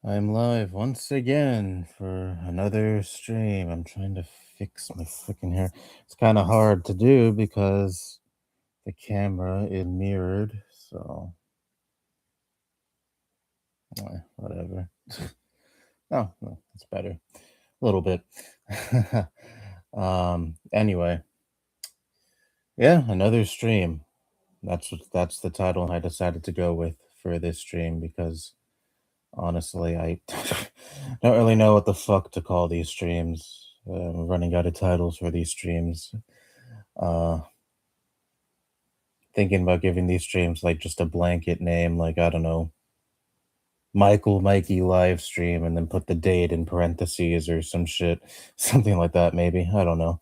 I'm live once again for another stream. I'm trying to fix my freaking hair. It's kind of hard to do because the camera is mirrored, so whatever. No, it's better. A little bit. Anyway, yeah, another stream. That's the title I decided to go with for this stream because honestly, I don't really know what the fuck to call these streams. I'm running out of titles for these streams. Uh, Thinking about giving these streams like just a blanket name, like I don't know, Mikey live stream, and then put the date in parentheses or some shit, something like that. Maybe I don't know.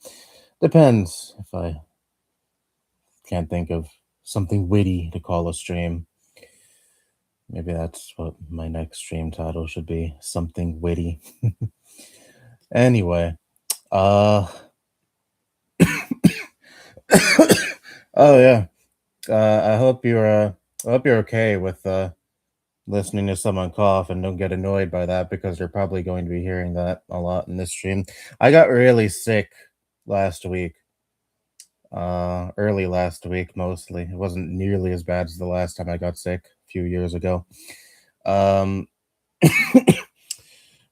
Depends if I can't think of something witty to call a stream. Maybe that's what my next stream title should be. Something witty. Anyway, uh oh yeah. I hope you're okay with listening to someone cough and don't get annoyed by that because you're probably going to be hearing that a lot in this stream. I got really sick last week. Early last week mostly. It wasn't nearly as bad as the last time I got sick a few years ago. Um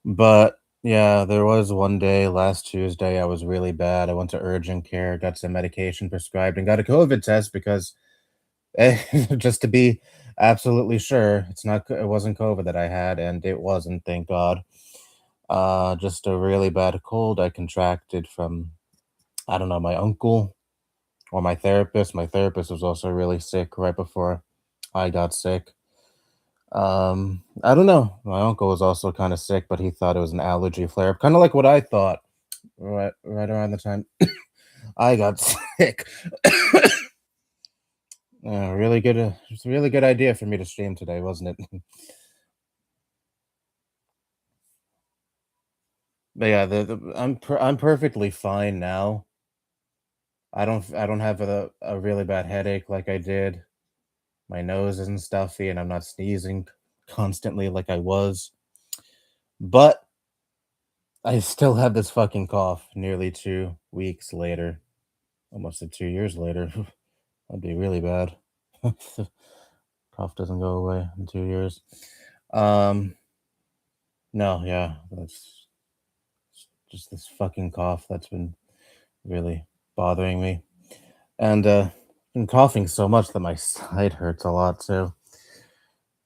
but yeah, there was one day last Tuesday I was really bad. I went to urgent care, got some medication prescribed and got a COVID test because just to be absolutely sure, it wasn't COVID that I had, and it wasn't, thank God. Just a really bad cold I contracted from, I don't know, my uncle or my therapist. My therapist was also really sick right before I got sick. I don't know. My uncle was also kind of sick, but he thought it was an allergy flare up, kind of like what I thought right around the time I got sick. Really good. It's a really good idea for me to stream today, wasn't it? But yeah, I'm perfectly fine now. I don't have a really bad headache like I did. My nose isn't stuffy, and I'm not sneezing constantly like I was. But I still have this fucking cough nearly 2 weeks later, almost 2 years later. That'd be really bad. The cough doesn't go away in 2 years. Um, no, yeah, that's just this fucking cough that's been really bothering me. And been coughing so much that my side hurts a lot too.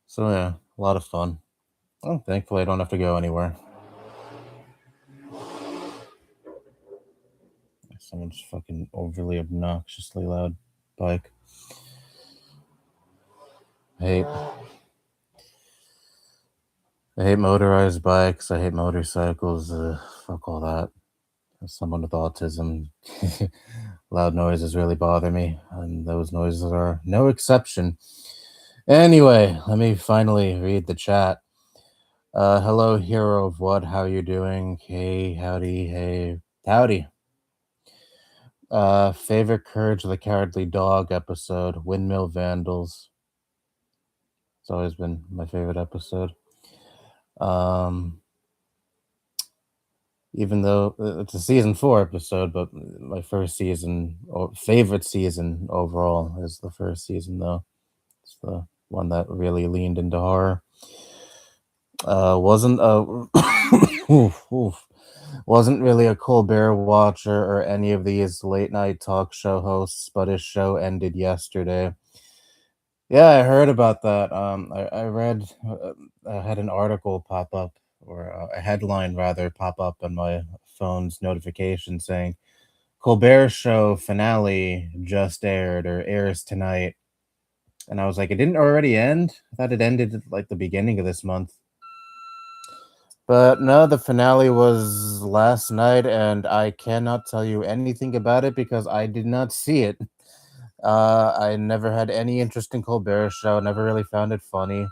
So yeah, a lot of fun. Oh, thankfully I don't have to go anywhere. Someone's fucking overly obnoxiously loud bike. I hate I hate motorized bikes. I hate motorcycles. Fuck all that. As someone with autism, loud noises really bother me, and those noises are no exception. Anyway, let me finally read the chat. Hello, hero of what? How you doing? Hey, howdy, hey, howdy. Favorite Courage of the Cowardly Dog episode, Windmill Vandals. It's always been my favorite episode. Um, Even though it's a season 4 episode, but my first season or favorite season overall is the first season, though. It's the one that really leaned into horror. Wasn't a oof, oof. Wasn't really a Colbert watcher or any of these late night talk show hosts, but his show ended yesterday. Yeah, I heard about that. I read, I had an article pop up, or a headline rather, pop up on my phone's notification saying Colbert Show finale just aired or airs tonight. And I was like, it didn't already end? I thought it ended at like the beginning of this month. But no, the finale was last night, and I cannot tell you anything about it because I did not see it. I never had any interest in Colbert Show, never really found it funny.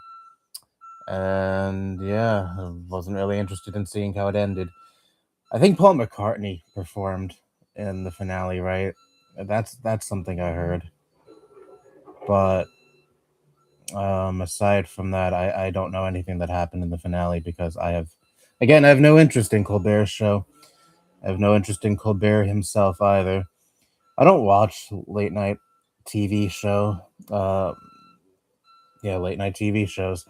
And yeah, I wasn't really interested in seeing how it ended. I think Paul McCartney performed in the finale, right? That's something I heard. But Aside from that, I don't know anything that happened in the finale because again, I have no interest in Colbert's show. I have no interest in Colbert himself either. I don't watch late night TV show. Uh, yeah, late night TV shows.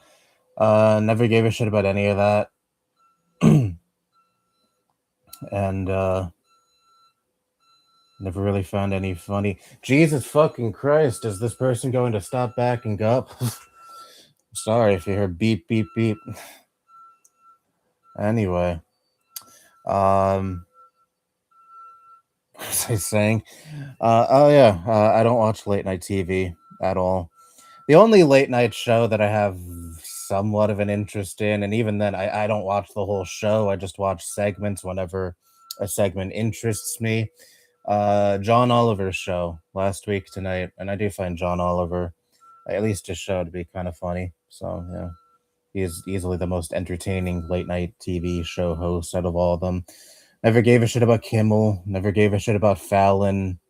Never gave a shit about any of that. And never really found any funny. Jesus fucking Christ, is this person going to stop backing up? Sorry if you hear beep, beep, beep. Anyway, um, what was I saying? Oh yeah, I don't watch late night TV at all. The only late night show that I have somewhat of an interest in, and even then, I don't watch the whole show. I just watch segments whenever a segment interests me. John Oliver's show last week tonight, and I do find John Oliver, at least his show, to be kind of funny. So yeah, he is easily the most entertaining late night TV show host out of all of them. Never gave a shit about Kimmel. Never gave a shit about Fallon.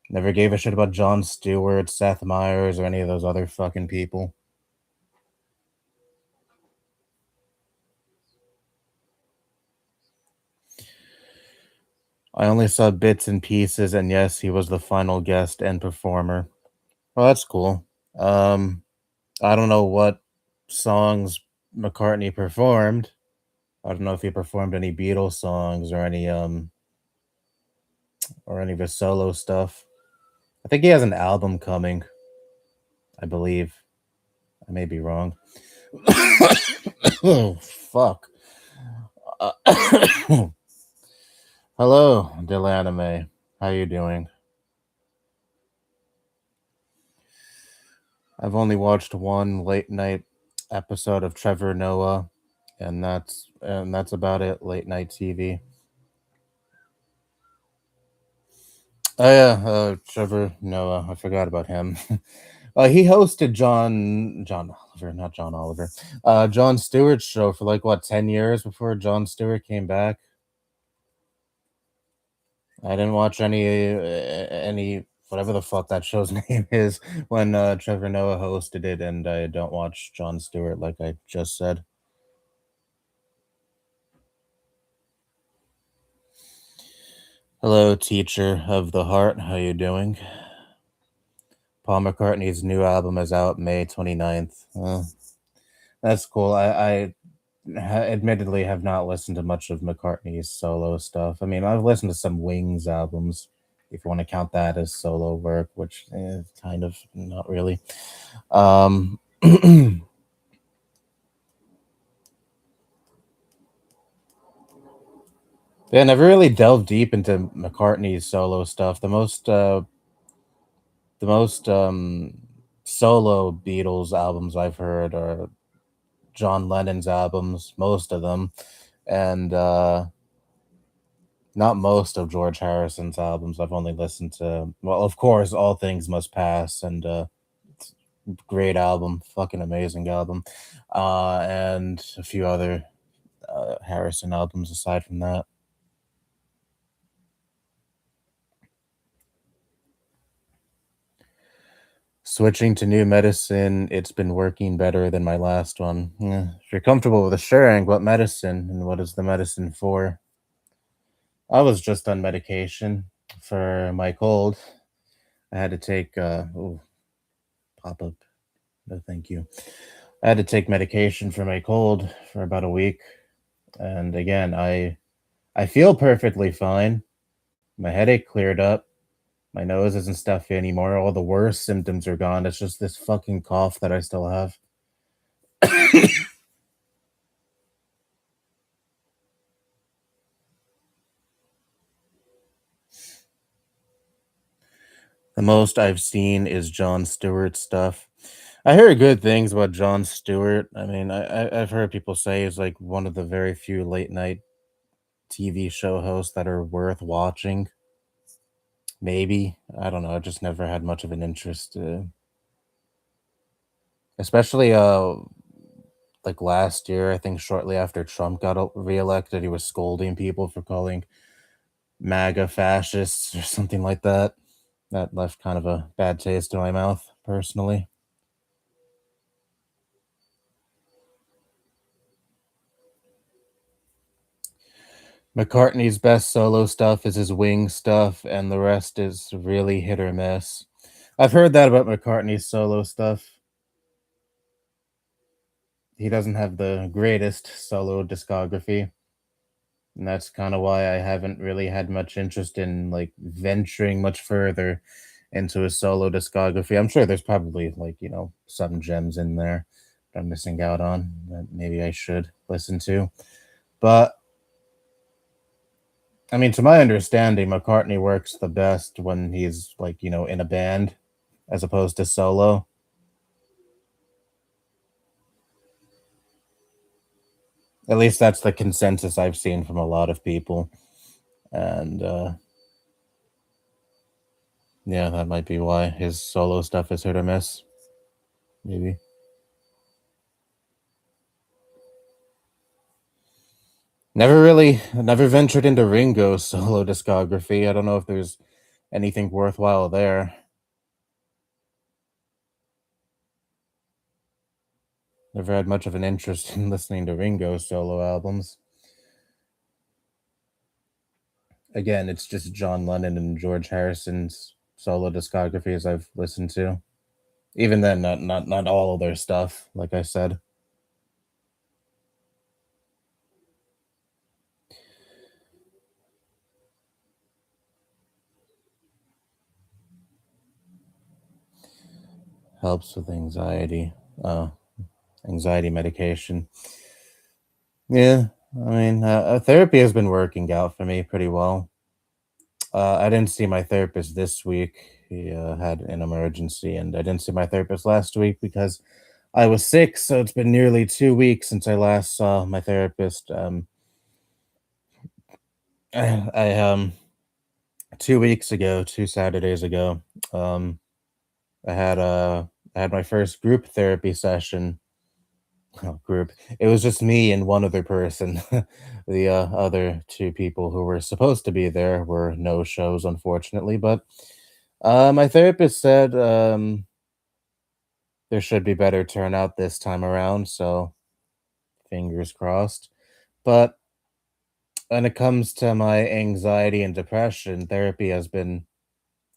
Never gave a shit about Jon Stewart, Seth Meyers, or any of those other fucking people. I only saw bits and pieces, and yes, he was the final guest and performer. Well, that's cool. Um, I don't know what songs McCartney performed. I don't know if he performed any Beatles songs or any of his solo stuff. I think he has an album coming, I believe. I may be wrong. Oh fuck. Uh, Hello, Delanime. How you doing? I've only watched one late night episode of Trevor Noah, and that's about it. Late night TV. Oh yeah, Trevor Noah. I forgot about him. He hosted John Oliver, not John Oliver. John Stewart's show for like what 10 years before John Stewart came back. I didn't watch any whatever the fuck that show's name is when Trevor Noah hosted it, and I don't watch John Stewart like I just said. Hello, teacher of the heart. How you doing? Paul McCartney's new album is out May 29th. That's cool. Admittedly have not listened to much of McCartney's solo stuff. I mean, I've listened to some Wings albums, if you want to count that as solo work, which kind of not really. Yeah, never really delved deep into McCartney's solo stuff. The most solo Beatles albums I've heard are John Lennon's albums, most of them, and not most of George Harrison's albums. I've only listened to, well, of course, All Things Must Pass, and great album, fucking amazing album, and a few other Harrison albums aside from that. Switching to new medicine, it's been working better than my last one. If you're comfortable with the sharing, what medicine and what is the medicine for? I was just on medication for my cold. I had to take pop up. No, thank you. I had to take medication for my cold for about a week, and again, I feel perfectly fine. My headache cleared up. My nose isn't stuffy anymore. All the worst symptoms are gone. It's just this fucking cough that I still have. The most I've seen is Jon Stewart stuff. I hear good things about Jon Stewart. I mean, I've heard people say he's like one of the very few late night TV show hosts that are worth watching. Maybe, I don't know. I just never had much of an interest, especially like last year. I think shortly after Trump got reelected, he was scolding people for calling MAGA fascists or something like that. That left kind of a bad taste in my mouth, personally. McCartney's best solo stuff is his Wing stuff, and the rest is really hit or miss. I've heard that about McCartney's solo stuff. He doesn't have the greatest solo discography, and that's kind of why I haven't really had much interest in like venturing much further into his solo discography. I'm sure there's probably like, some gems in there that I'm missing out on that maybe I should listen to. But I mean, to my understanding, McCartney works the best when he's like, in a band as opposed to solo. At least that's the consensus I've seen from a lot of people. And yeah, that might be why his solo stuff is hit or miss. Maybe. Never ventured into Ringo's solo discography. I don't know if there's anything worthwhile there. Never had much of an interest in listening to Ringo's solo albums. Again, it's just John Lennon and George Harrison's solo discographies I've listened to. Even then, not all of their stuff, like I said. Helps with anxiety. Anxiety medication. Yeah, I mean, therapy has been working out for me pretty well. I didn't see my therapist this week. He had an emergency, and I didn't see my therapist last week because I was sick. So it's been nearly 2 weeks since I last saw my therapist. I 2 weeks ago, 2 Saturdays ago, um, I had I had my first group therapy session. Oh, group. It was just me and one other person. The other two people who were supposed to be there were no shows, unfortunately. But my therapist said there should be better turnout this time around. So fingers crossed. But when it comes to my anxiety and depression, therapy has been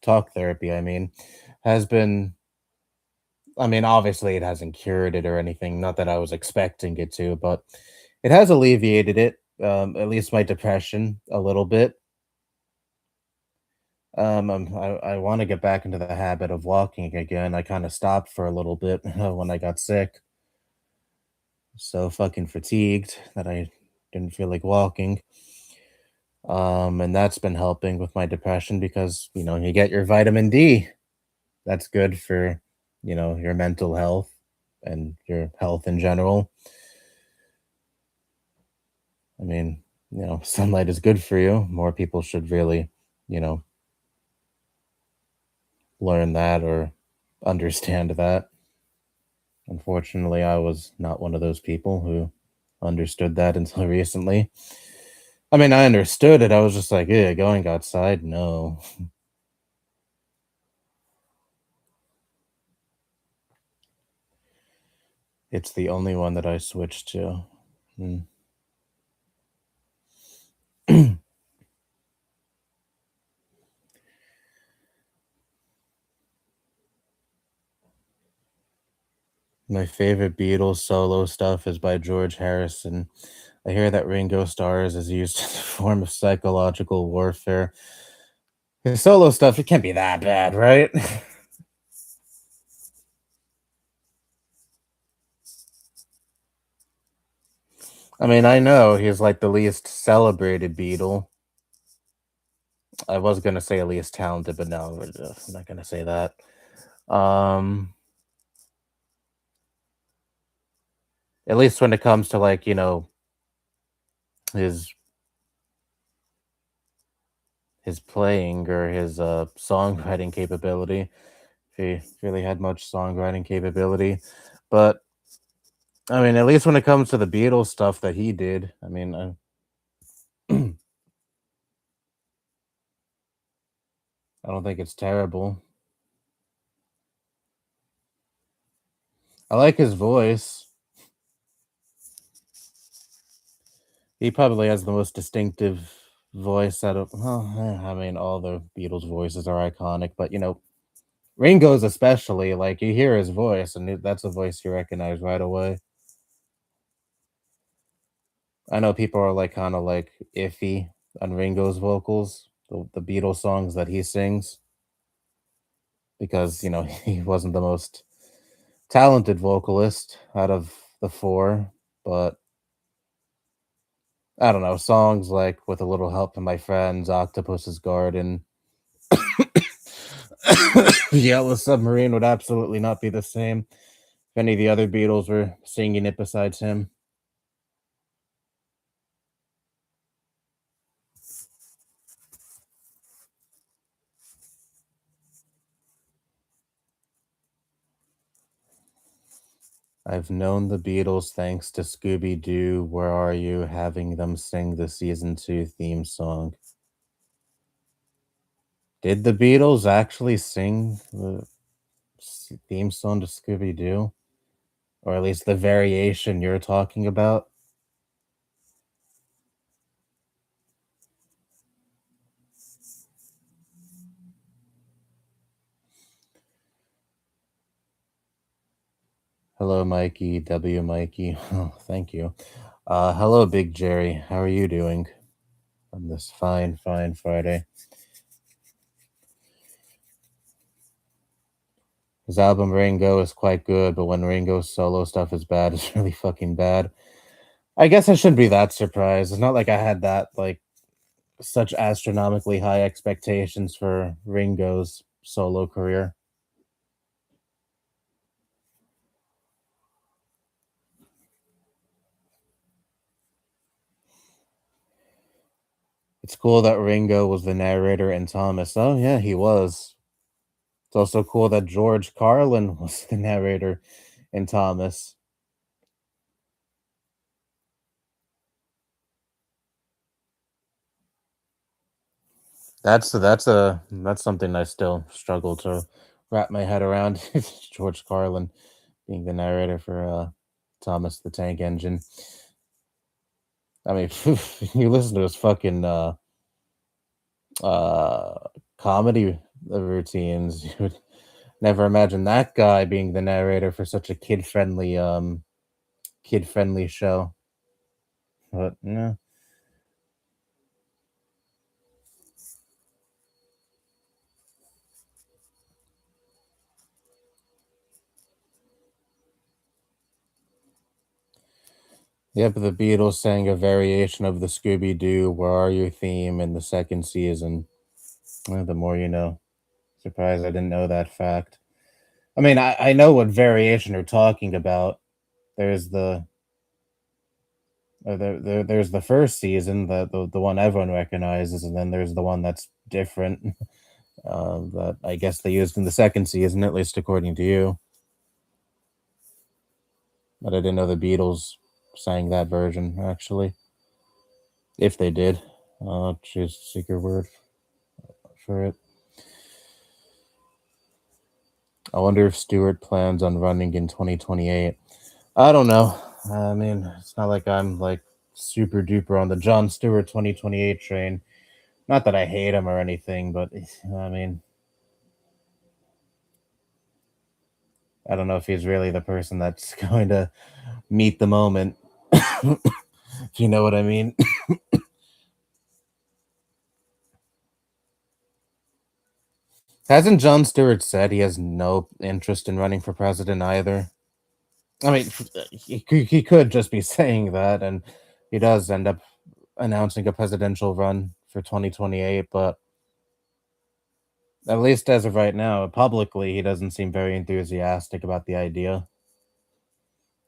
talk therapy. I mean, has been. I mean, obviously, it hasn't cured it or anything. Not that I was expecting it to, but it has alleviated it. At least my depression a little bit. I want to get back into the habit of walking again. I kind of stopped for a little bit when I got sick. So fucking fatigued that I didn't feel like walking. And that's been helping with my depression because you get your vitamin D. That's good for your mental health and your health in general. I mean, sunlight is good for you. More people should really, you know, learn that or understand that. Unfortunately, I was not one of those people who understood that until recently. I mean, I understood it. I was just like, yeah, going outside, no. It's the only one that I switched to. Mm. My favorite Beatles solo stuff is by George Harrison. I hear that Ringo Starr's is used as a form of psychological warfare. His solo stuff, it can't be that bad, right? I mean, I know he's like the least celebrated Beatle. I was gonna say least talented, but no, I'm not gonna say that. Um, at least when it comes to like his his playing or his songwriting capability. If he really had much songwriting capability, but I mean, at least when it comes to the Beatles stuff that he did, I mean, I don't think it's terrible. I like his voice. He probably has the most distinctive voice out of well, I mean, all the Beatles' voices are iconic, but, Ringo's especially, like, you hear his voice, and that's a voice you recognize right away. I know people are, like, kinda, like, iffy on Ringo's vocals, the Beatles songs that he sings, because, he wasn't the most talented vocalist out of the 4, but I don't know, songs like "With a Little Help from My Friends," "Octopus's Garden," "Yellow Submarine" would absolutely not be the same if any of the other Beatles were singing it besides him. I've known the Beatles thanks to Scooby Doo, Where Are You, having them sing the season 2 theme song. Did the Beatles actually sing the theme song to Scooby Doo? Or at least the variation you're talking about? Hello, Mikey, W. Mikey. Oh, thank you. Hello, Big Jerry. How are you doing on this fine, fine Friday? His album Ringo is quite good, but when Ringo's solo stuff is bad, it's really fucking bad. I guess I shouldn't be that surprised. It's not like I had such astronomically high expectations for Ringo's solo career. It's cool that Ringo was the narrator in Thomas. Oh yeah, he was. It's also cool that George Carlin was the narrator in Thomas. That's something I still struggle to wrap my head around. It's George Carlin being the narrator for Thomas the Tank Engine. I mean, you listen to his fucking uh comedy routines, you would never imagine that guy being the narrator for such a kid friendly show. But yeah. Yep, the Beatles sang a variation of the Scooby Doo Where Are You theme in the second season. The more you know. Surprised I didn't know that fact. I mean, I know what variation you're talking about. There's there's the first season, the one everyone recognizes, and then there's the one that's different. That I guess they used in the second season, at least according to you. But I didn't know the Beatles sang that version actually. If they did, choose secret word for it. I wonder if Stewart plans on running in 2028. I don't know. I mean, it's not like I'm like super duper on the John Stewart 2028 train. Not that I hate him or anything, but I mean, I don't know if he's really the person that's going to meet the moment. If you know what I mean. Hasn't John Stewart said he has no interest in running for president either? I mean, he could just be saying that, and he does end up announcing a presidential run for 2028, but at least as of right now, publicly, he doesn't seem very enthusiastic about the idea,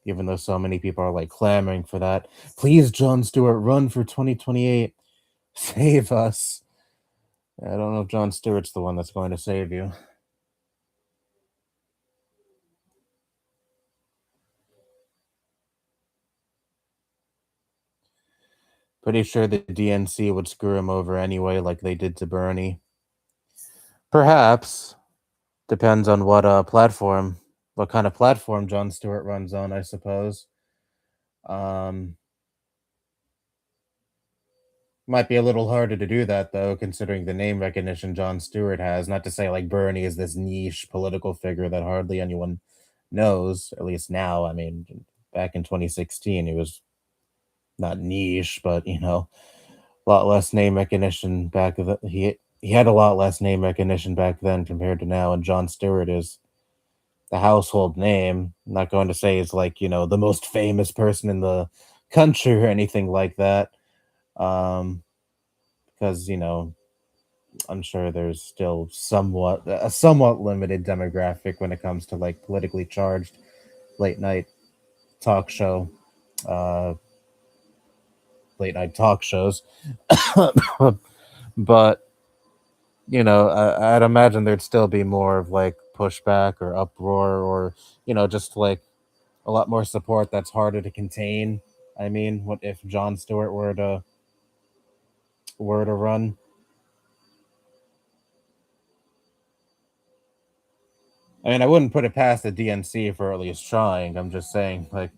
even though so many people are like clamoring for that. Please, John Stewart, run for 2028. Save us. I don't know if John Stewart's the one that's going to save you. Pretty sure the DNC would screw him over anyway, like they did to Bernie. Perhaps. Depends on what kind of platform John Stewart runs on, I suppose. Um, Might be a little harder to do that though, considering the name recognition Jon Stewart has. Not to say like Bernie is this niche political figure that hardly anyone knows, at least now. I mean, back in 2016, he was not niche, but a lot less name recognition back then. He had a lot less name recognition back then compared to now, and Jon Stewart is the household name. I'm not going to say he's like, the most famous person in the country or anything like that. Um, because I'm sure there's still somewhat limited demographic when it comes to like politically charged late night talk show, uh, late night talk shows. But I'd imagine there'd still be more of like pushback or uproar, or just like a lot more support that's harder to contain. I mean, what if Jon Stewart were to run? I mean, I wouldn't put it past the DNC for at least trying. I'm just saying, like,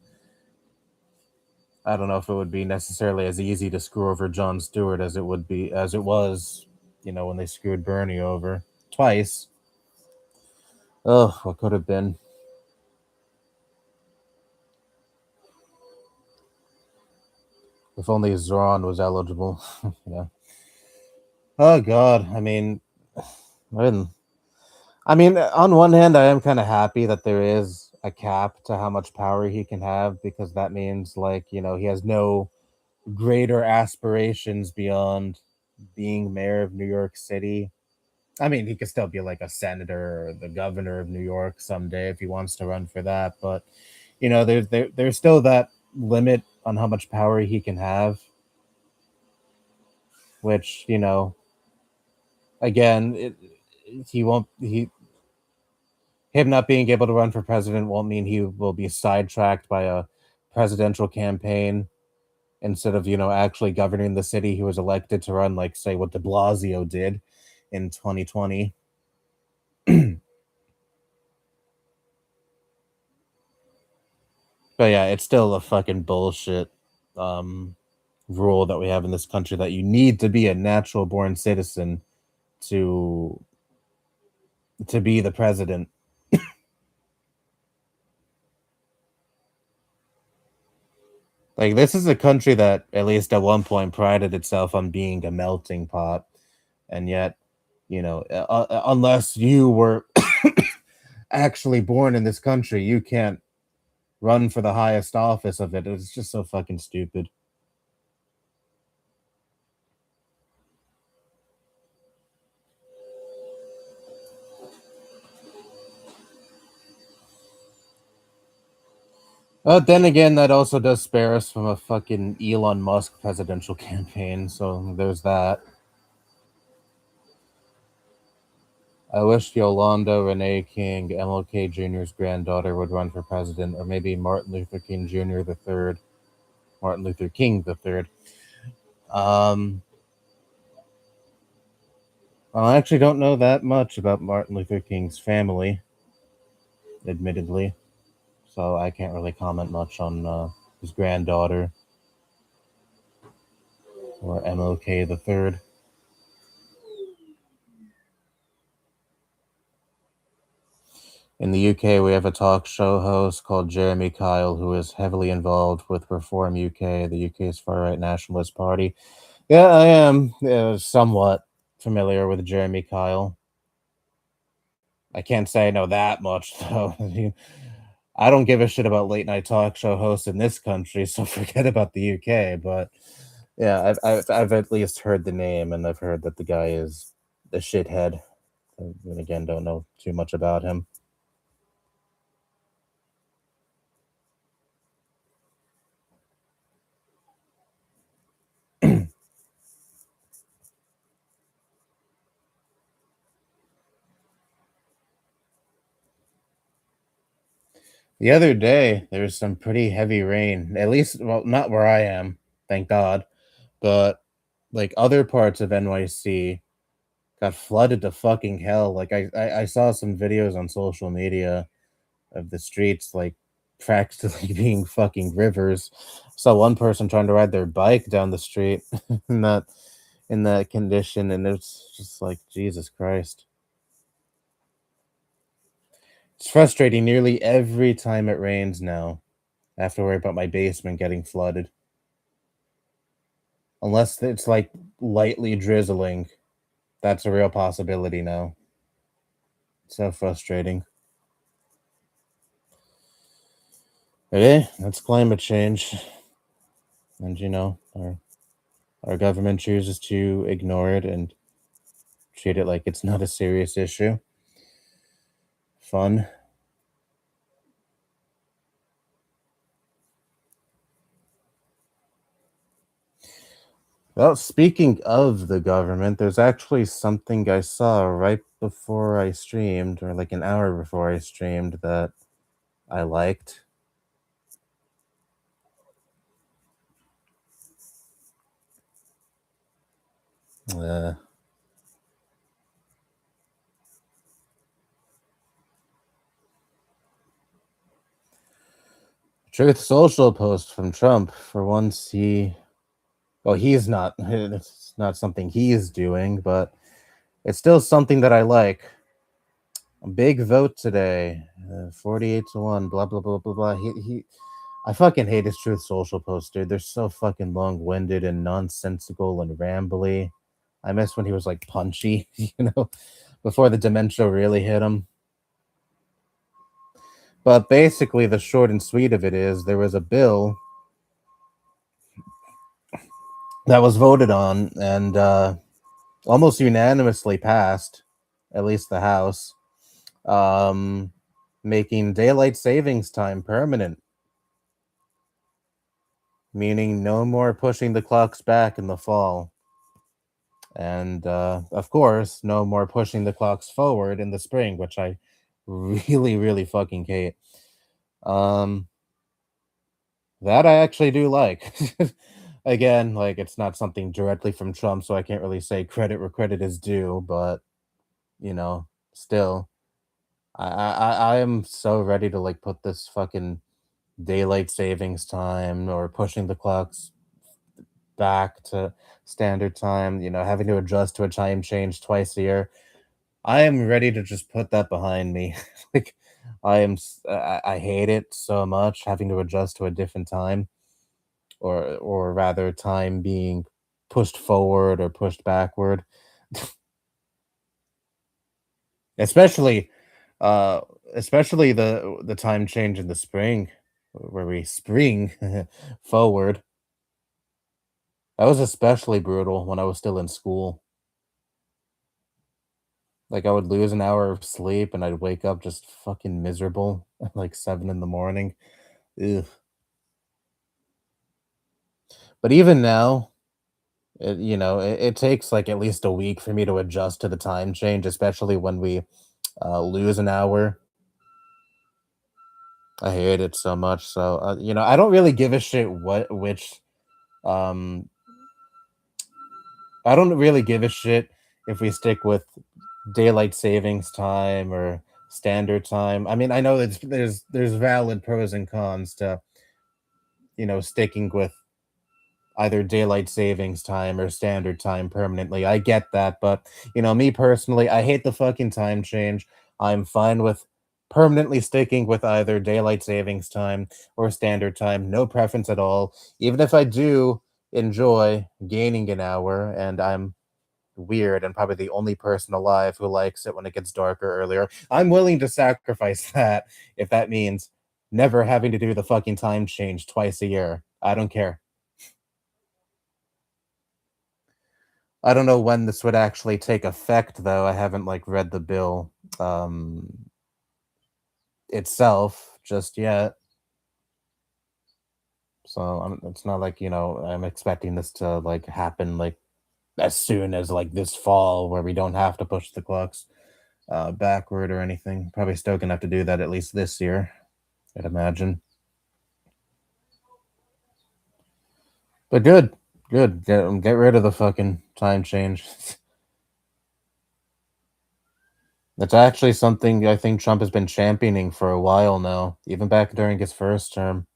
I don't know if it would be necessarily as easy to screw over Jon Stewart as it was, when they screwed Bernie over twice. Oh, what could have been? If only Zoran was eligible. Yeah. Oh God. I didn't. On one hand, I am kind of happy that there is a cap to how much power he can have, because that means like he has no greater aspirations beyond being mayor of New York City. I mean, he could still be like a senator or the governor of New York someday if he wants to run for that. But there's still that limit on how much power he can have, which again, he won't. Him not being able to run for president won't mean he will be sidetracked by a presidential campaign instead of actually governing the city he was elected to run, like say what De Blasio did in 2020. But yeah, it's still a fucking bullshit um, rule that we have in this country that you need to be a natural born citizen to be the president. Like, this is a country that at least at one point prided itself on being a melting pot, and yet unless you were actually born in this country, you can't run for the highest office of it. It's just so fucking stupid. Then again, that also does spare us from a fucking Elon Musk presidential campaign, so there's that. I wish Yolanda Renee King, MLK Jr.'s granddaughter, would run for president, or maybe Martin Luther King Jr. the third. Martin Luther King the third. Um, well, I actually don't know that much about Martin Luther King's family, admittedly, so I can't really comment much on his granddaughter or MLK the third. In the UK, we have a talk show host called Jeremy Kyle, who is heavily involved with Reform UK, the UK's far right nationalist party. Yeah, I am somewhat familiar with Jeremy Kyle. I can't say I know that much, though. I don't give a shit about late night talk show hosts in this country, so forget about the UK. But yeah, I've at least heard the name, and I've heard that the guy is a shithead. And again, don't know too much about him. The other day, there was some pretty heavy rain. At least, well, not where I am, thank God, but like other parts of NYC got flooded to fucking hell. Like I saw some videos on social media of the streets like practically being fucking rivers. Saw one person trying to ride their bike down the street in that condition, and it's just like Jesus Christ. It's frustrating nearly every time it rains now. I have to worry about my basement getting flooded. Unless it's like lightly drizzling. That's a real possibility now. So frustrating. Okay, that's climate change. And our government chooses to ignore it and treat it like it's not a serious issue. Fun. Well, speaking of the government, there's actually something I saw right before I streamed, or like an hour before I streamed, that I liked. Uh, Truth Social post from Trump. For once, he's not. It's not something he's doing, but it's still something that I like. A big vote today, 48-1. Blah blah blah blah blah. I fucking hate his Truth Social posts, dude. They're so fucking long-winded and nonsensical and rambly. I miss when he was like punchy, before the dementia really hit him. But basically, the short and sweet of it is there was a bill that was voted on and almost unanimously passed, at least the House, um, making daylight savings time permanent, meaning no more pushing the clocks back in the fall. And of course, no more pushing the clocks forward in the spring, which I really, really fucking hate. Um, that I actually do like. Again, like it's not something directly from Trump, so I can't really say credit where credit is due, but still, I am so ready to like put this fucking daylight savings time or pushing the clocks back to standard time, having to adjust to a time change twice a year. I am ready to just put that behind me. Like, I hate it so much having to adjust to a different time, or rather, time being pushed forward or pushed backward. Especially, uh, especially the time change in the spring, where we spring forward. That was especially brutal when I was still in school. Like, I would lose an hour of sleep and I'd wake up just fucking miserable at like 7 in the morning. Ugh. But even now, it takes like at least a week for me to adjust to the time change, especially when we lose an hour. I hate it so much. So, I don't really give a shit um, I don't really give a shit if we stick with daylight savings time or standard time. I mean, I know there's valid pros and cons to, sticking with either daylight savings time or standard time permanently. I get that, but me personally, I hate the fucking time change. I'm fine with permanently sticking with either daylight savings time or standard time. No preference at all. Even if I do enjoy gaining an hour, and I'm weird and probably the only person alive who likes it when it gets darker earlier, I'm willing to sacrifice that if that means never having to do the fucking time change twice a year. I don't care. I don't know when this would actually take effect, though. I haven't like read the bill itself just yet. So it's not like, I'm expecting this to like happen like as soon as like this fall where we don't have to push the clocks backward or anything. Probably still gonna have to do that at least this year, I'd imagine. But good, good. Get rid of the fucking time change. That's actually something I think Trump has been championing for a while now, even back during his first term.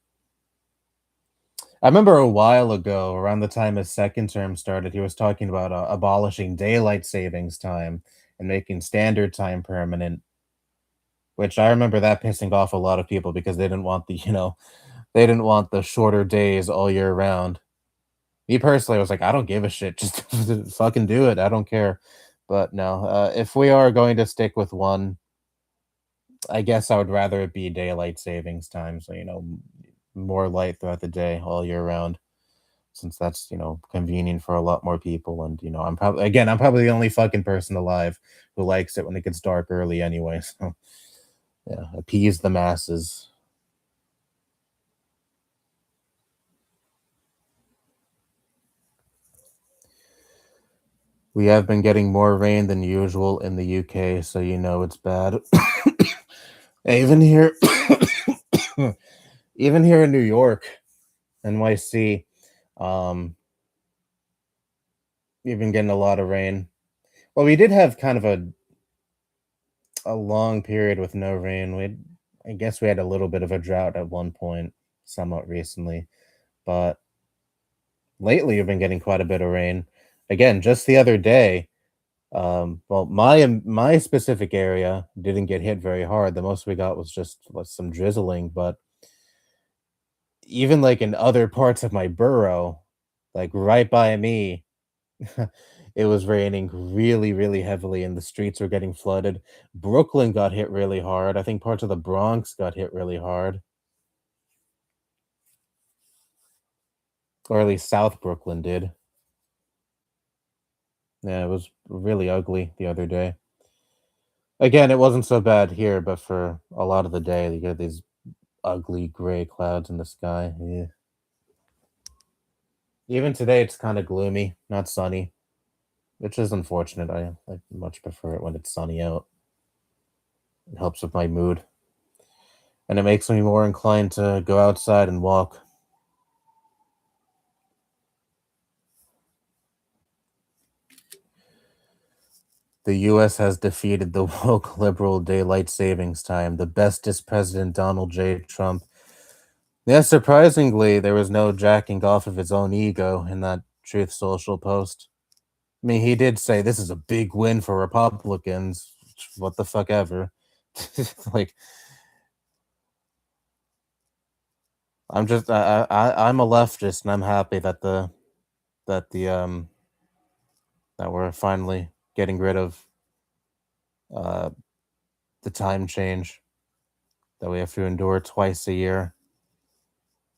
I remember a while ago, around the time his second term started, he was talking about abolishing daylight savings time and making standard time permanent, which I remember that pissing off a lot of people because they didn't want the, they didn't want the shorter days all year round. Me personally, I was like, I don't give a shit. Just fucking do it. I don't care. But no, if we are going to stick with one, I guess I would rather it be daylight savings time. So, more light throughout the day all year round, since that's, convenient for a lot more people. And, I'm probably the only fucking person alive who likes it when it gets dark early anyway. So, yeah, appease the masses. We have been getting more rain than usual in the UK, so you know it's bad. Even here, even here in New York, NYC, um, we've been getting a lot of rain. Well, we did have kind of a long period with no rain. I guess we had a little bit of a drought at one point, somewhat recently, but lately we've been getting quite a bit of rain. Again, just the other day, well, my specific area didn't get hit very hard. The most we got was just some drizzling, but even like in other parts of my borough, like right by me, it was raining really, really heavily and the streets were getting flooded. Brooklyn got hit really hard. I think parts of the Bronx got hit really hard, or at least South Brooklyn did. Yeah, it was really ugly the other day. Again, it wasn't so bad here, but for a lot of the day, you get these ugly gray clouds in the sky. Yeah. Even today, it's kind of gloomy, not sunny, which is unfortunate. I much prefer it when it's sunny out. It helps with my mood, and it makes me more inclined to go outside and walk. The US has defeated the woke liberal daylight savings time, the bestest President Donald J. Trump. Yeah, surprisingly, there was no jacking off of his own ego in that Truth Social post. I mean, he did say this is a big win for Republicans. What the fuck ever. Like, I'm a leftist and I'm happy that the that we're finally getting rid of uh the time change that we have to endure twice a year.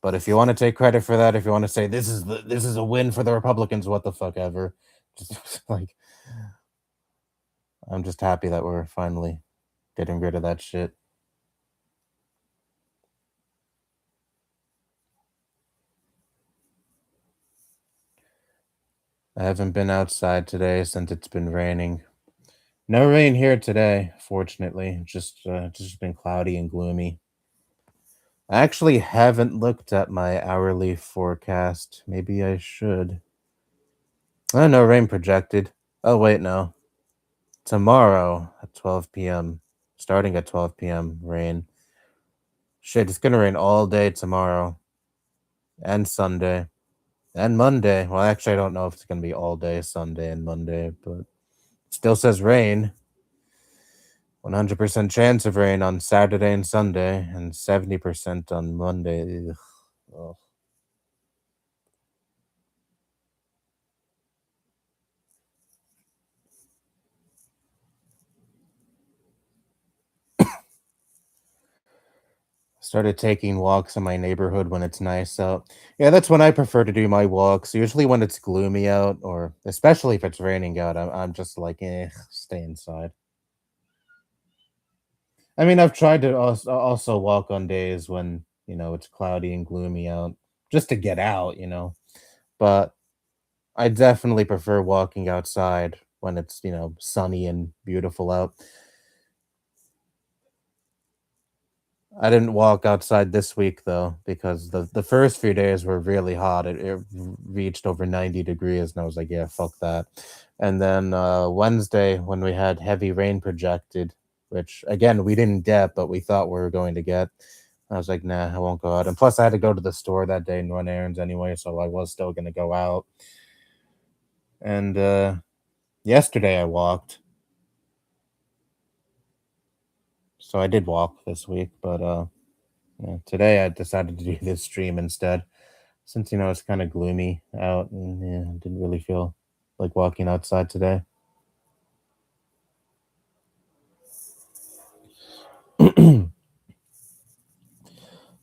But if you want to take credit for that, if you want to say this is a win for the Republicans, what the fuck ever. Just like I'm just happy that we're finally getting rid of that shit. I haven't been outside today since it's been raining. No rain here today, fortunately. Just been cloudy and gloomy. I actually haven't looked at my hourly forecast. Maybe I should. Oh, no rain projected. Oh, wait, no. Tomorrow at 12 p.m. Starting at 12 p.m. Rain. Shit, it's gonna rain all day tomorrow and Sunday and Monday. Well, actually, I don't know if it's gonna be all day Sunday and Monday, but still says rain. 100% chance of rain on Saturday and Sunday, and 70% on Monday. Ugh. Ugh. Started taking walks in my neighborhood when it's nice out. Yeah, that's when I prefer to do my walks. Usually when it's gloomy out, or especially if it's raining out, I'm just like, stay inside. I mean, I've tried to also walk on days when, it's cloudy and gloomy out, just to get out, but I definitely prefer walking outside when it's, sunny and beautiful out. I didn't walk outside this week though because the first few days were really hot. It reached over 90 degrees, and I was like, yeah, fuck that. And then Wednesday, when we had heavy rain projected, which again we didn't get, but we thought we were going to get, I was like, nah, I won't go out. And plus, I had to go to the store that day and run errands anyway, so I was still gonna go out. And yesterday I walked, so I did walk this week, but yeah, today I decided to do this stream instead, since it's kind of gloomy out, and yeah, I didn't really feel like walking outside today.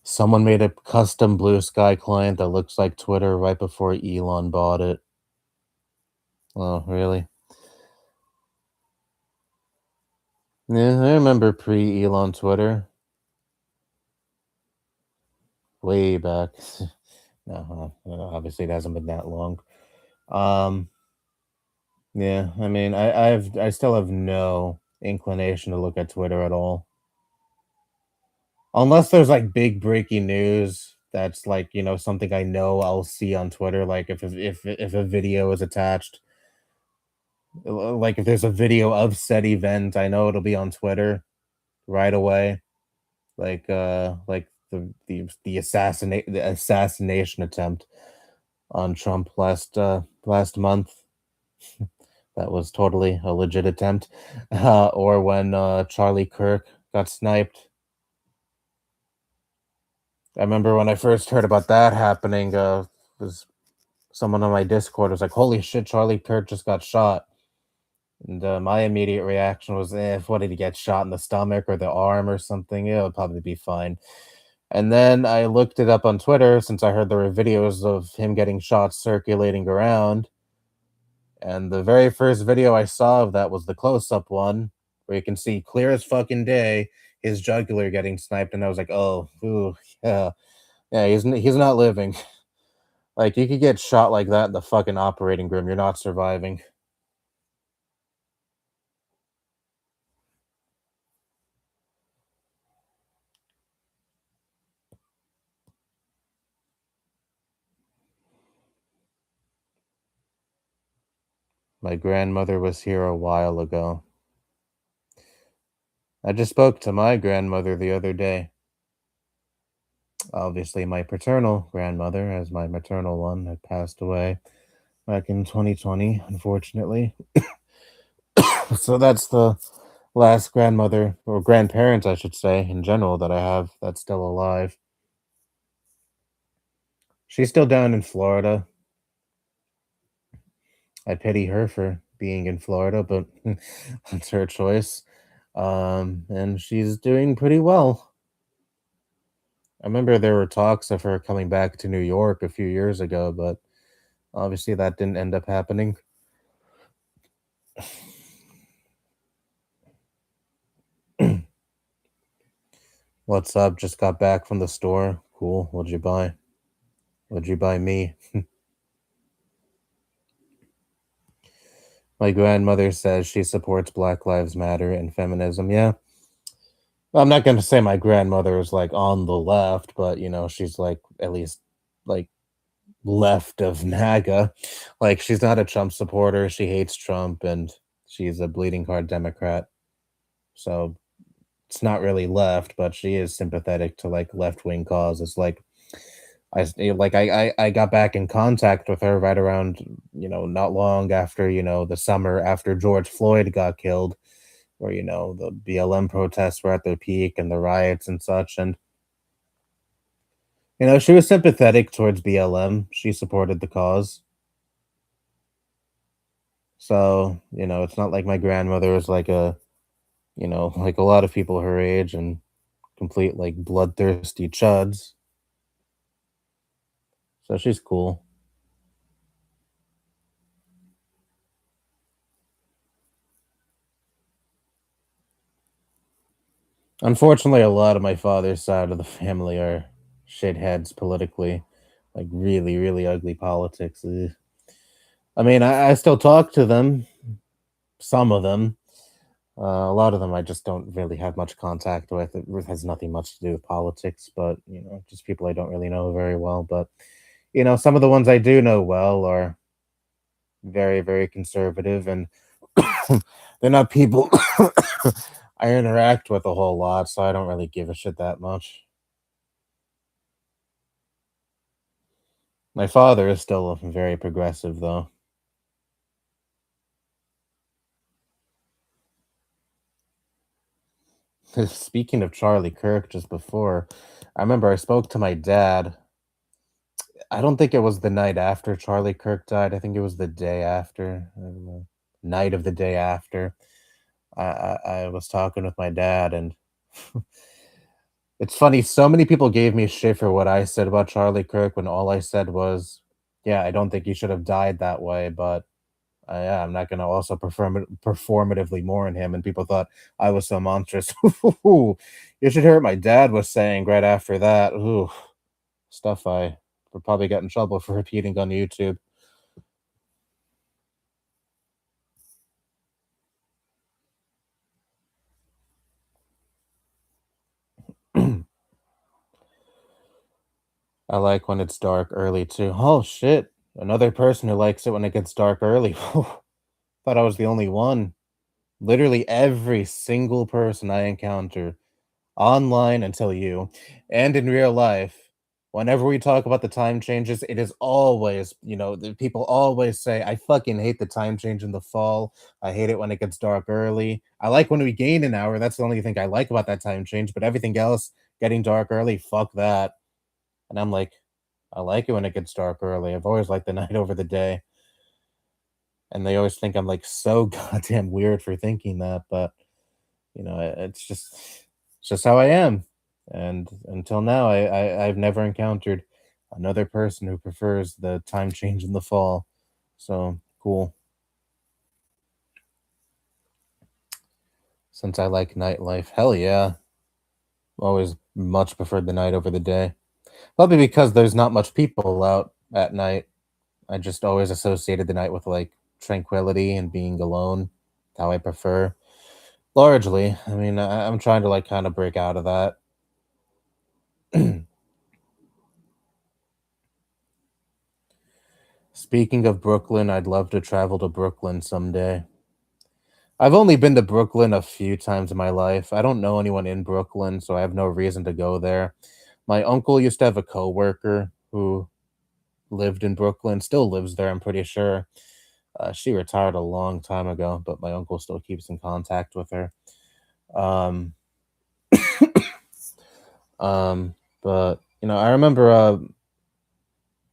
Someone made a custom blue sky client that looks like Twitter right before Elon bought it. Oh, really? Yeah, I remember pre-Elon Twitter, way back. No, obviously it hasn't been that long. Um, yeah, I mean, I still have no inclination to look at Twitter at all. Unless there's, like, big breaking news that's, like, something I know I'll see on Twitter, like, if a video is attached, like, if there's a video of said event, I know it'll be on Twitter right away, like the assassination attempt on Trump last month. That was totally a legit attempt. Or when, Charlie Kirk got sniped. I remember when I first heard about that happening, was someone on my Discord was like, "Holy shit, Charlie Kirk just got shot." And my immediate reaction was, if what did he get shot in the stomach or the arm or something? Yeah, it'll probably be fine. And then I looked it up on Twitter since I heard there were videos of him getting shot circulating around. And the very first video I saw of that was the close up one where you can see clear as fucking day his jugular getting sniped. And I was like, oh, ooh, yeah, yeah, he's not living. Like, you could get shot like that in the fucking operating room, you're not surviving. My grandmother was here a while ago. I just spoke to my grandmother the other day. Obviously, my paternal grandmother, as my maternal one had passed away back in 2020, unfortunately. So that's the last grandmother, or grandparents, I should say, in general, that I have that's still alive. She's still down in Florida. I pity her for being in Florida, but it's her choice. And she's doing pretty well. I remember there were talks of her coming back to New York a few years ago, but obviously that didn't end up happening. What's up? Just got back from the store. Cool. What'd you buy? What'd you buy me? My grandmother says she supports Black Lives Matter and feminism. Yeah. Well, I'm not going to say my grandmother is like on the left, but she's like at least like left of MAGA. Like, she's not a Trump supporter. She hates Trump, and she's a bleeding heart Democrat. So it's not really left, but she is sympathetic to like left wing causes. Like, I got back in contact with her right around, not long after, the summer after George Floyd got killed, where, the BLM protests were at their peak and the riots and such. And, she was sympathetic towards BLM. She supported the cause. So, it's not like my grandmother was like like a lot of people her age and complete like bloodthirsty chuds. So she's cool. Unfortunately, a lot of my father's side of the family are shitheads politically, like really, really ugly politics. Ugh. I mean, I still talk to them, some of them. A lot of them I just don't really have much contact with. It has nothing much to do with politics, but just people I don't really know very well. But some of the ones I do know well are very, very conservative, and they're not people I interact with a whole lot, so I don't really give a shit that much. My father is still very progressive, though. Speaking of Charlie Kirk, just before, I remember I spoke to my dad. I don't think it was the night after Charlie Kirk died. I think it was the day after, night of the day after. I was talking with my dad, and it's funny. So many people gave me shit for what I said about Charlie Kirk when all I said was, "Yeah, I don't think he should have died that way," but yeah, I'm not gonna also performatively mourn him. And people thought I was so monstrous. You should hear what my dad was saying right after that. Ooh, stuff I would probably get in trouble for repeating on YouTube. I like when it's dark early too. Oh shit. Another person who likes it when it gets dark early. Thought I was the only one. Literally every single person I encounter online until you and in real life, whenever we talk about the time changes, it is always, the people always say, I fucking hate the time change in the fall. I hate it when it gets dark early. I like when we gain an hour. That's the only thing I like about that time change. But everything else, getting dark early, fuck that. And I'm like, I like it when it gets dark early. I've always liked the night over the day. And they always think I'm like so goddamn weird for thinking that, but it's just how I am. And until now, I've never encountered another person who prefers the time change in the fall. So cool. Since I like nightlife, hell yeah. Always much preferred the night over the day. Probably because there's not much people out at night. I just always associated the night with like tranquility and being alone. How I prefer. Largely. I mean, I'm trying to like kind of break out of that. Speaking of Brooklyn, I'd love to travel to Brooklyn someday. I've only been to Brooklyn a few times in my life. I don't know anyone in Brooklyn, so I have no reason to go there. My uncle used to have a coworker who lived in Brooklyn, still lives there, I'm pretty sure. She retired a long time ago, but my uncle still keeps in contact with her. Um, but I remember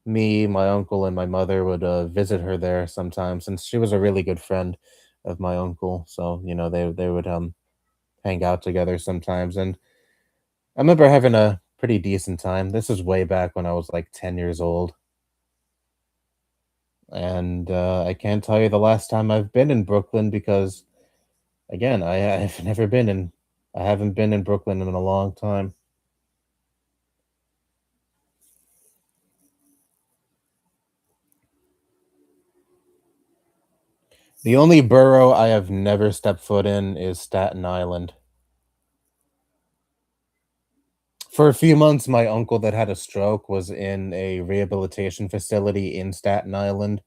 me, my uncle, and my mother would visit her there sometimes, since she was a really good friend of my uncle. So they would hang out together sometimes, and I remember having a pretty decent time. This is way back when I was like 10 years old, and I can't tell you the last time I've been in Brooklyn because again I've never been in. I haven't been in Brooklyn in a long time. The only borough I have never stepped foot in is Staten Island. For a few months, my uncle that had a stroke was in a rehabilitation facility in Staten Island,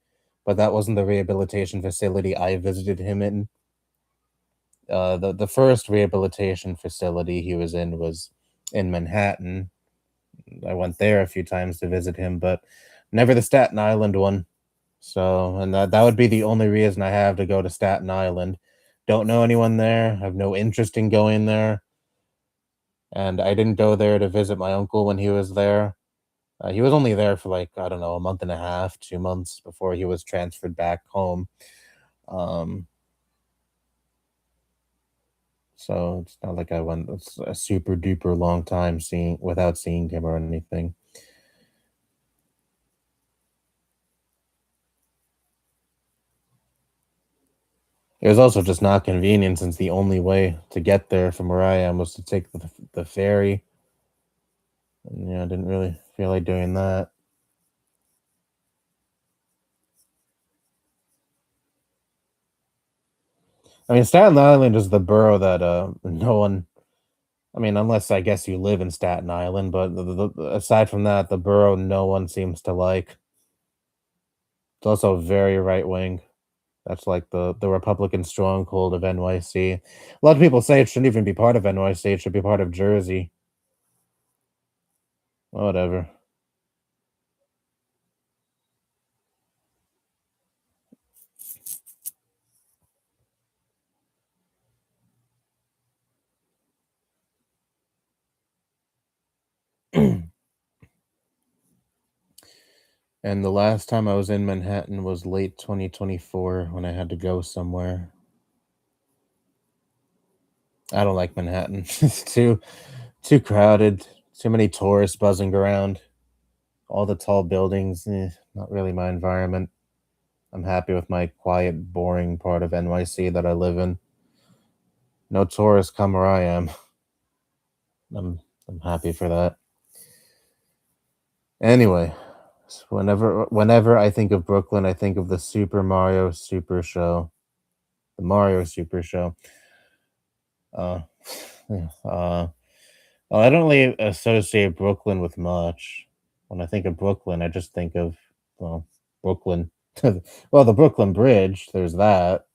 but that wasn't the rehabilitation facility I visited him in. The first rehabilitation facility he was in was in Manhattan. I went there a few times to visit him, but never the Staten Island one. So, and that would be the only reason I have to go to Staten Island. Don't know anyone there. Have no interest in going there, and I didn't go there to visit my uncle when he was there. He was only there for like I don't know, a month and a half, 2 months before he was transferred back home. Um, so it's not like I went it's a super duper long time seeing without seeing him or anything. It was also just not convenient since the only way to get there from where I am was to take the ferry. And yeah, I didn't really feel like doing that. I mean, Staten Island is the borough that no one. I mean, unless I guess you live in Staten Island, but aside from that, the borough no one seems to like. It's also very right wing. That's like the Republican stronghold of NYC. A lot of people say it shouldn't even be part of NYC. It should be part of Jersey. Whatever. And the last time I was in Manhattan was late 2024 when I had to go somewhere. I don't like Manhattan. It's too crowded, too many tourists buzzing around, all the tall buildings, not really my environment. I'm happy with my quiet, boring part of NYC that I live in. No tourists come where I am. I'm happy for that. Anyway, whenever I think of Brooklyn, I think of the Super Mario Super Show. The Mario Super Show. Uh, yeah, well, I don't really associate Brooklyn with much. When I think of Brooklyn, I just think of, well, Brooklyn. Well, the Brooklyn Bridge, there's that.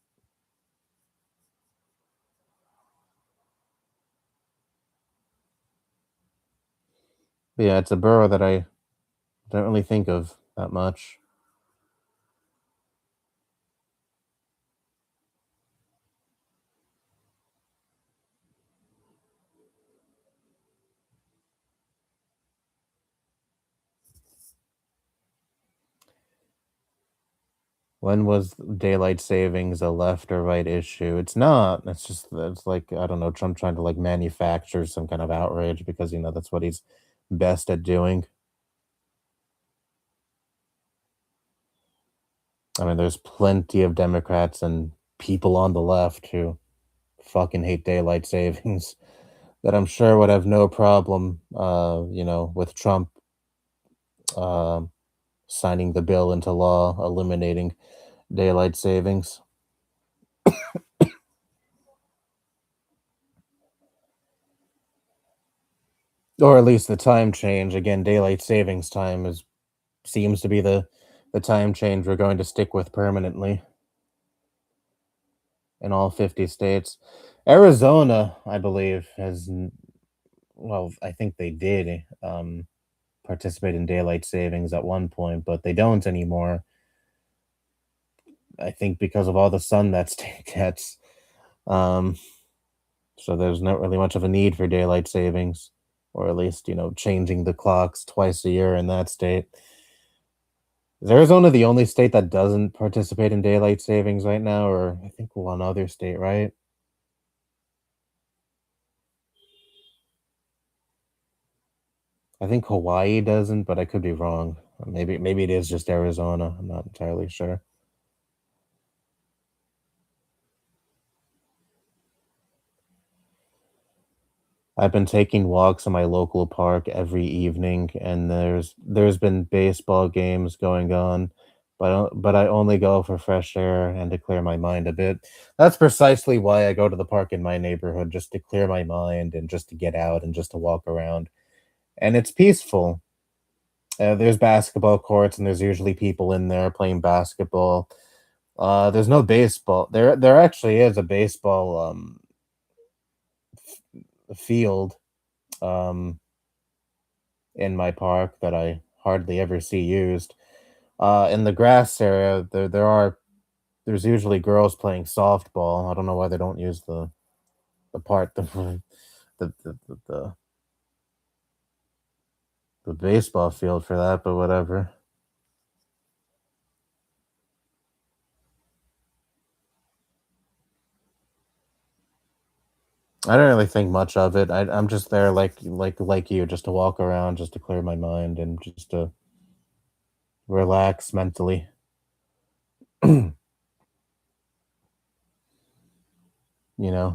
But yeah, it's a borough that I don't really think of that much. When was daylight savings a left or right issue? It's not. It's just it's like I don't know, Trump trying to like manufacture some kind of outrage because that's what he's best at doing. I mean, there's plenty of Democrats and people on the left who fucking hate daylight savings that I'm sure would have no problem, with Trump um signing the bill into law eliminating daylight savings, or at least the time change. Again, daylight savings time is seems to be the time change we're going to stick with permanently in all 50 states. Arizona, I believe, well, I think they did participate in daylight savings at one point, but they don't anymore. I think because of all the sun that state gets. Um, so there's not really much of a need for daylight savings, or at least, changing the clocks twice a year in that state. Is Arizona the only state that doesn't participate in daylight savings right now, or I think one other state, right? I think Hawaii doesn't, but I could be wrong. Maybe it is just Arizona. I'm not entirely sure. I've been taking walks in my local park every evening, and there's been baseball games going on, but I only go for fresh air and to clear my mind a bit. That's precisely why I go to the park in my neighborhood, just to clear my mind and just to get out and just to walk around. And it's peaceful. There's basketball courts, and there's usually people in there playing basketball. There's no baseball. There actually is a baseball field um in my park that I hardly ever see used. In the grass area, there's usually girls playing softball. I don't know why they don't use the part the the baseball field for that, but whatever. I don't really think much of it. I'm just there like you, just to walk around, just to clear my mind and just to relax mentally.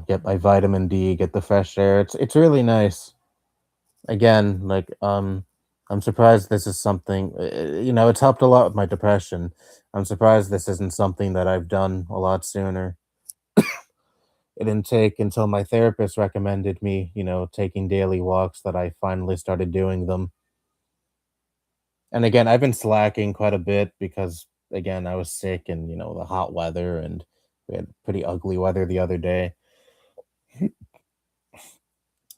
Get my vitamin D, get the fresh air. It's really nice. Again, like I'm surprised this is something it's helped a lot with my depression. I'm surprised this isn't something that I've done a lot sooner. It didn't take until my therapist recommended me, taking daily walks that I finally started doing them. And again, I've been slacking quite a bit because again, I was sick and the hot weather and we had pretty ugly weather the other day.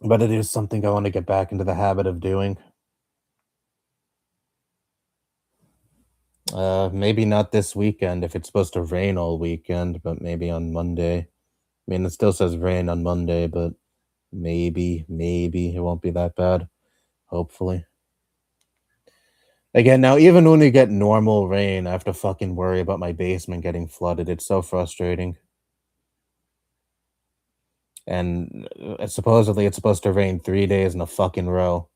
But it is something I want to get back into the habit of doing. Maybe not this weekend if it's supposed to rain all weekend, but maybe on Monday. I mean, it still says rain on Monday, but maybe it won't be that bad. Hopefully. Again, now even when we get normal rain, I have to fucking worry about my basement getting flooded. It's so frustrating. And supposedly it's supposed to rain 3 days in a fucking row.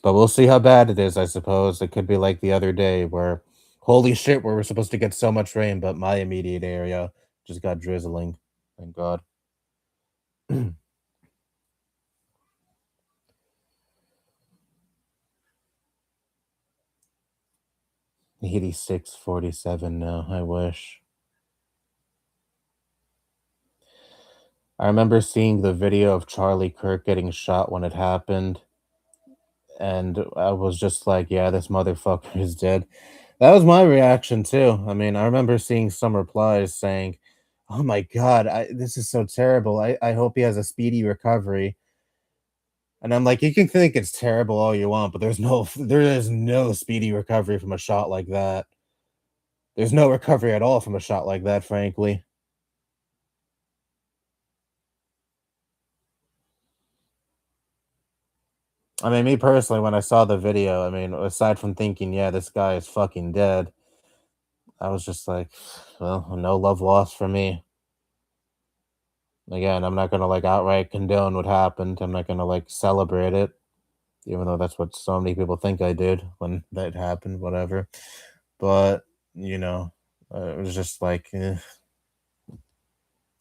But we'll see how bad it is, I suppose. It could be like the other day where, holy shit, where we're supposed to get so much rain, but my immediate area just got drizzling. Thank God. 86:47 now. I wish. I remember seeing the video of Charlie Kirk getting shot when it happened, and I was just like, yeah, this motherfucker is dead. That was my reaction too. I mean, I remember seeing some replies saying, "Oh my god, this is so terrible. I hope he has a speedy recovery." And I'm like, you can think it's terrible all you want, but there is no speedy recovery from a shot like that. There's no recovery at all from a shot like that, frankly. I mean, me personally, when I saw the video, I mean, aside from thinking, yeah, this guy is fucking dead, I was just like, well, no love lost for me. Again, I'm not gonna like outright condone what happened. I'm not gonna like celebrate it, even though that's what so many people think I did when that happened, whatever. But, you know, it was just like,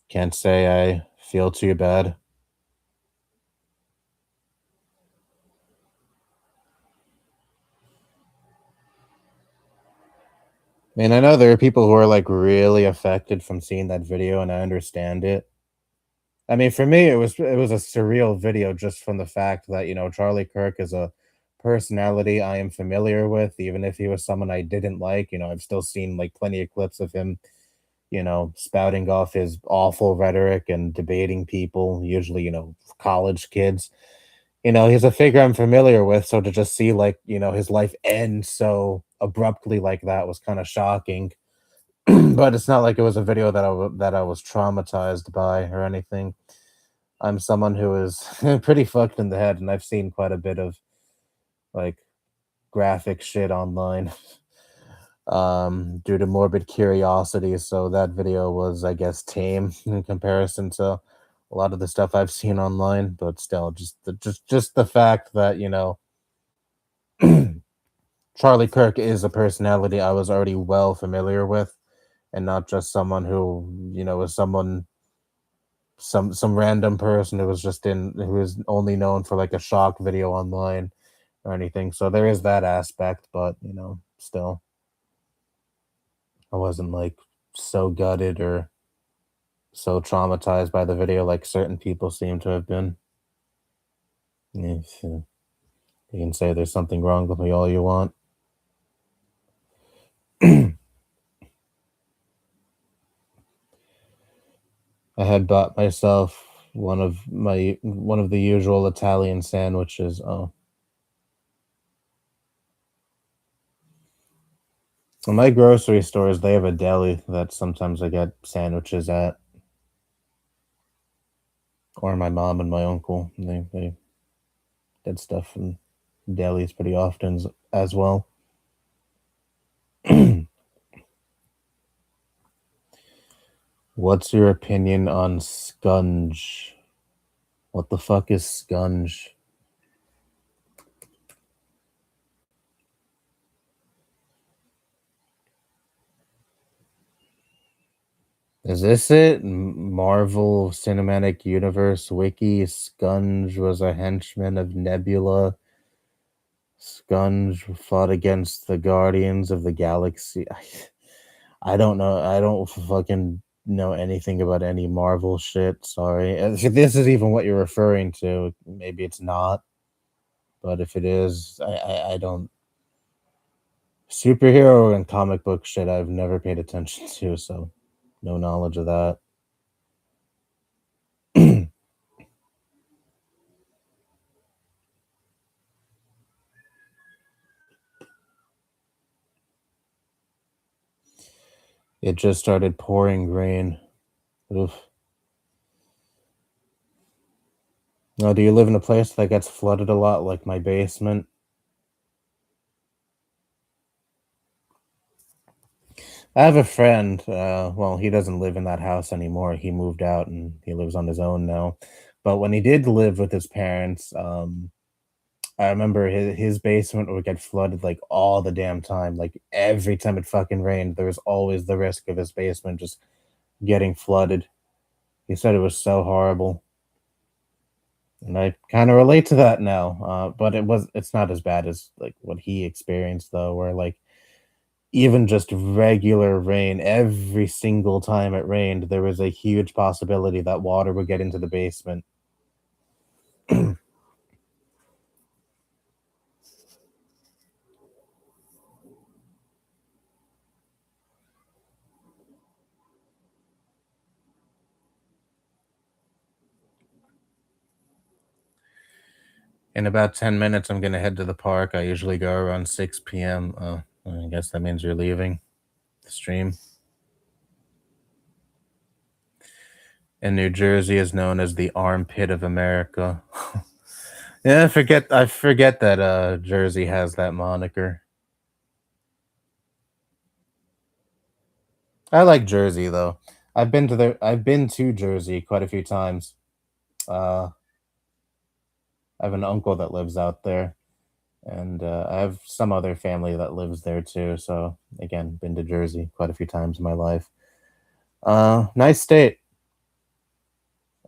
can't say I feel too bad. I mean, I know there are people who are like really affected from seeing that video, and I understand it. I mean, for me, it was a surreal video just from the fact that Charlie Kirk is a personality I am familiar with, even if he was someone I didn't like. I've still seen like plenty of clips of him, spouting off his awful rhetoric and debating people, usually college kids. He's a figure I'm familiar with, so to just see like his life end so abruptly like that was kind of shocking. But it's not like it was a video that I was traumatized by or anything. I'm someone who is pretty fucked in the head, and I've seen quite a bit of like graphic shit online due to morbid curiosity. So that video was, I guess, tame in comparison to a lot of the stuff I've seen online. But still, just the fact that Charlie Kirk is a personality I was already well familiar with, and not just someone who is some random person who was only known for like a shock video online or anything. So there is that aspect, but still, I wasn't like so gutted or so traumatized by the video like certain people seem to have been. If, you can say there's something wrong with me all you want. I had bought myself one of the usual Italian sandwiches. Oh, so my grocery stores, they have a deli that sometimes I get sandwiches at, or my mom and my uncle. They get stuff from delis pretty often as well. What's your opinion on scunge? What the fuck is scunge? Is this it? Marvel Cinematic Universe Wiki. Scunge was a henchman of Nebula. Scunge fought against the Guardians of the Galaxy. I don't know. I don't fucking know anything about any Marvel shit. Sorry. If this is even what you're referring to, maybe it's not. But if it is, I don't. Superhero and comic book shit, I've never paid attention to, so no knowledge of that. It just started pouring rain. Oof. Now, do you live in a place that gets flooded a lot, like my basement? I have a friend. Well, he doesn't live in that house anymore. He moved out and he lives on his own now. But when he did live with his parents, I remember his basement would get flooded like all the damn time. Like every time it fucking rained, there was always the risk of his basement just getting flooded. He said it was so horrible. And I kind of relate to that now. But it's not as bad as like what he experienced though, where like even just regular rain, every single time it rained, there was a huge possibility that water would get into the basement. In about 10 minutes, I'm gonna head to the park. I usually go around 6 p.m. I guess that means you're leaving the stream. In New Jersey is known as the armpit of America. Yeah, I forget that Jersey has that moniker. I like Jersey though. I've been to Jersey quite a few times. Uh I have an uncle that lives out there, and I have some other family that lives there too. So again, been to Jersey quite a few times in my life. Nice state.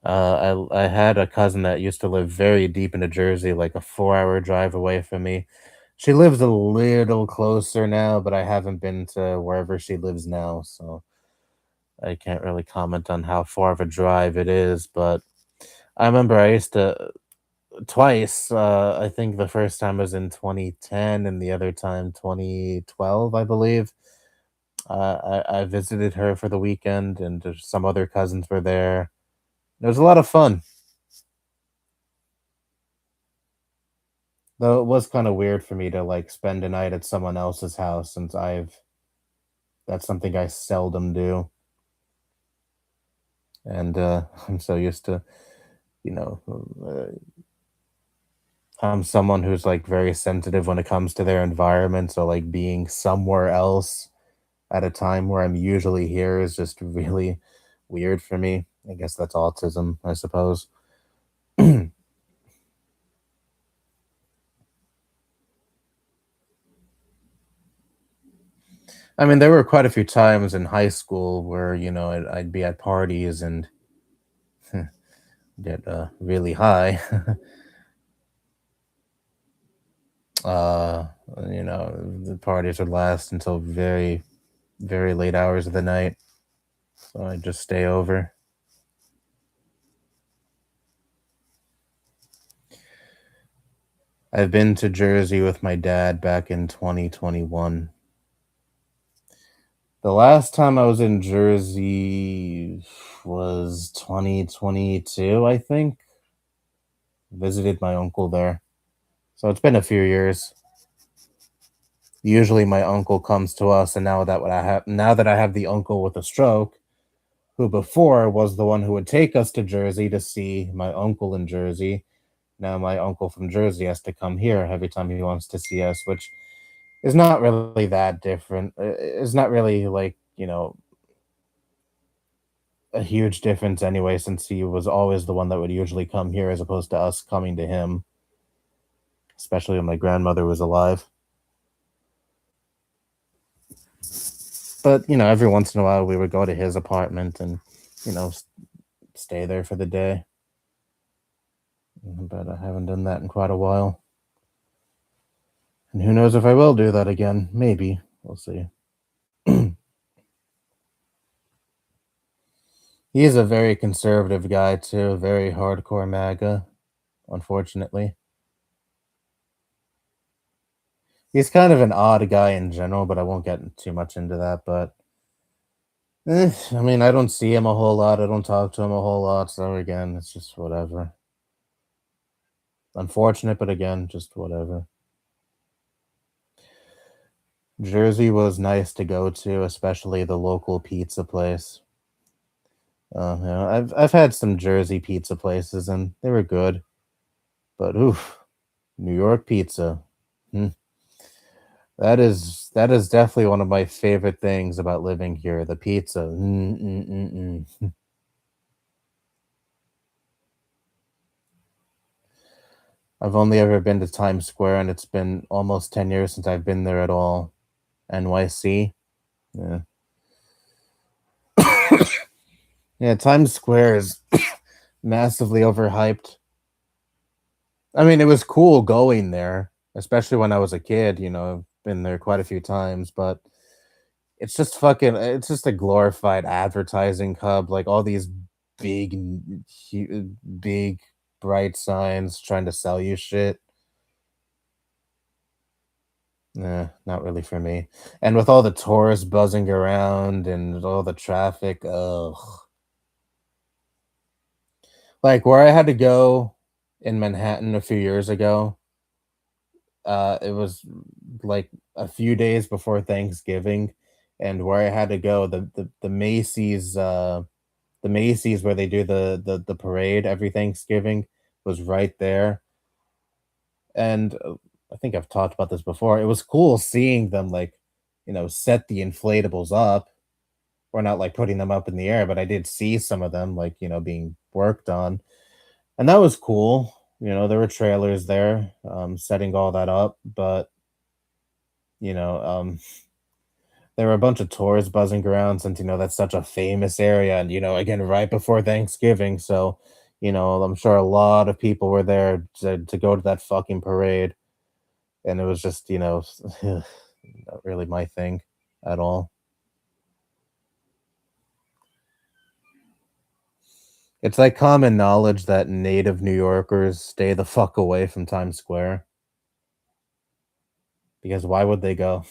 I had a cousin that used to live very deep into Jersey, like a 4 hour drive away from me. She lives a little closer now, but I haven't been to wherever she lives now, so I can't really comment on how far of a drive it is. But I remember I used to twice. I think the first time was in 2010, and the other time 2012, I believe. I visited her for the weekend, and some other cousins were there. It was a lot of fun. Though it was kind of weird for me to like spend a night at someone else's house since I've that's something I seldom do. And I'm so used to, you know, I'm someone who's like very sensitive when it comes to their environment. So like being somewhere else at a time where I'm usually here is just really weird for me. I guess that's autism, I suppose. I mean, there were quite a few times in high school where, I'd be at parties and get really high. uh, the parties would last until very, very late hours of the night. So I'd just stay over. I've been to Jersey with my dad back in 2021. The last time I was in Jersey was 2022, I think. Visited my uncle there. So it's been a few years. Usually my uncle comes to us, and now that I have the uncle with a stroke, who before was the one who would take us to Jersey to see my uncle in Jersey. Now my uncle from Jersey has to come here every time he wants to see us, which is not really that different. It's not really like, a huge difference anyway, since he was always the one that would usually come here as opposed to us coming to him, especially when my grandmother was alive. But, every once in a while we would go to his apartment and, stay there for the day. But I haven't done that in quite a while. And who knows if I will do that again? Maybe. We'll see. He's a very conservative guy too, very hardcore MAGA, unfortunately. He's kind of an odd guy in general, but I won't get too much into that, but I mean, I don't see him a whole lot, I don't talk to him a whole lot, so again, it's just whatever. Unfortunate, but again, just whatever. Jersey was nice to go to, especially the local pizza place. I've had some Jersey pizza places and they were good, but oof, New York pizza. Hmm. That is definitely one of my favorite things about living here, the pizza. Mm. I've only ever been to Times Square, and it's been almost 10 years since I've been there at all. NYC? Yeah. Yeah, Times Square is massively overhyped. I mean, it was cool going there, especially when I was a kid, I've been there quite a few times, but it's just a glorified advertising hub, like all these big bright signs trying to sell you shit. Nah, not really for me. And with all the tourists buzzing around and all the traffic, ugh. Like where I had to go in Manhattan a few years ago, it was like a few days before Thanksgiving, and where I had to go, the Macy's where they do the parade every Thanksgiving was right there. And I think I've talked about this before. It was cool seeing them like, set the inflatables up. We're not like putting them up in the air, but I did see some of them like, being worked on. And that was cool. There were trailers there, setting all that up, but you know, um there were a bunch of tourists buzzing around since that's such a famous area, and again right before Thanksgiving, so I'm sure a lot of people were there to go to that fucking parade, and it was just not really my thing at all. It's like common knowledge that native New Yorkers stay the fuck away from Times Square because why would they go?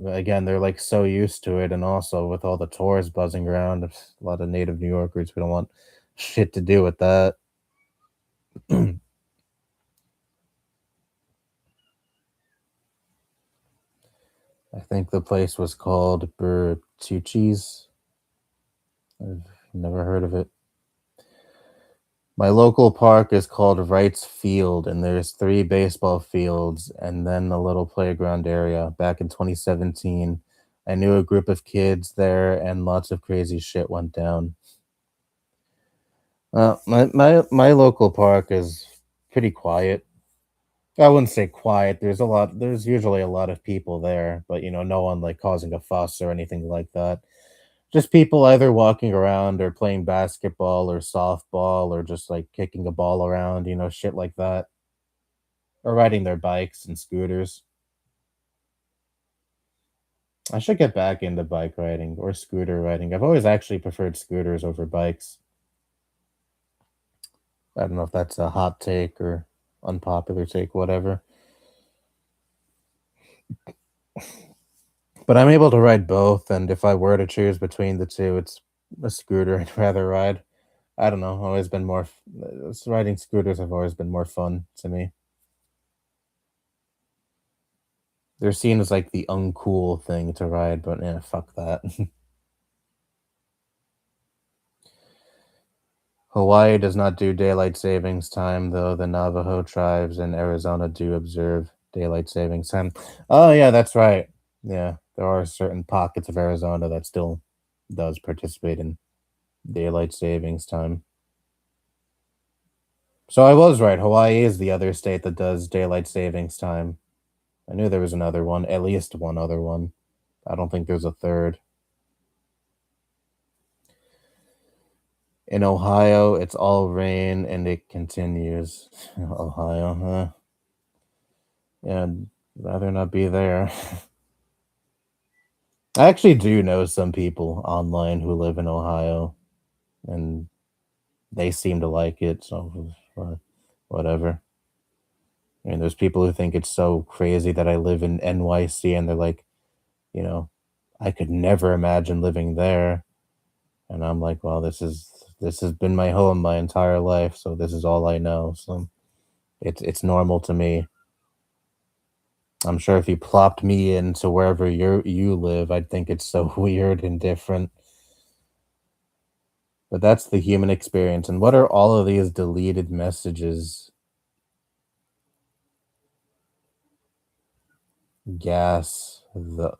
Again, they're like so used to it, and also with all the tourists buzzing around, there's a lot of native New Yorkers. We don't want shit to do with that. I think the place was called Bertucci's. I've never heard of it. My local park is called Wrights Field, and there's three baseball fields and then a little playground area. Back in 2017, I knew a group of kids there, and lots of crazy shit went down. My local park is pretty quiet. I wouldn't say quiet. There's usually a lot of people there, but no one like causing a fuss or anything like that. Just people either walking around or playing basketball or softball or just like kicking a ball around, shit like that. Or riding their bikes and scooters. I should get back into bike riding or scooter riding. I've always actually preferred scooters over bikes. I don't know if that's a hot take or unpopular take, whatever. But I'm able to ride both, and if I were to choose between the two, it's a scooter I'd rather ride. I don't know. Always been more. Riding scooters have always been more fun to me. They're seen as like the uncool thing to ride, but yeah, fuck that. Hawaii does not do daylight savings time, though the Navajo tribes in Arizona do observe daylight savings time. Oh yeah, that's right. Yeah, there are certain pockets of Arizona that still does participate in daylight savings time. So I was right. Hawaii is the other state that does daylight savings time. I knew there was another one, at least one other one. I don't think there's a third. In Ohio, it's all rain and it continues. Ohio, huh? Yeah, I'd rather not be there. I actually do know some people online who live in Ohio. and they seem to like it, so whatever. I mean, there's people who think it's so crazy that I live in NYC, and they're like, you know, I could never imagine living there. And I'm like, well, this has been my home my entire life, so this is all I know. So it's normal to me. I'm sure if you plopped me into wherever you live, I'd think it's so weird and different. But that's the human experience. And what are all of these deleted messages? Gas. The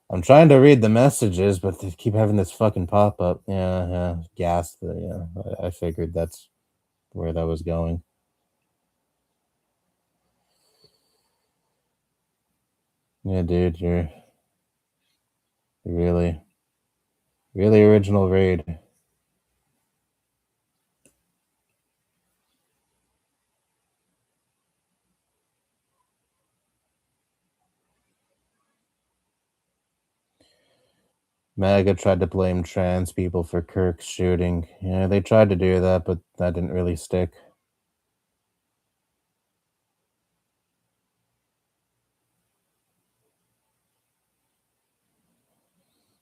I'm trying to read the messages, but they keep having this fucking pop up. Yeah, yeah. Gas. Yeah, I figured that's where that was going. Yeah, dude, you're really, really original raid. MAGA tried to blame trans people for Kirk's shooting. Yeah, they tried to do that, but that didn't really stick.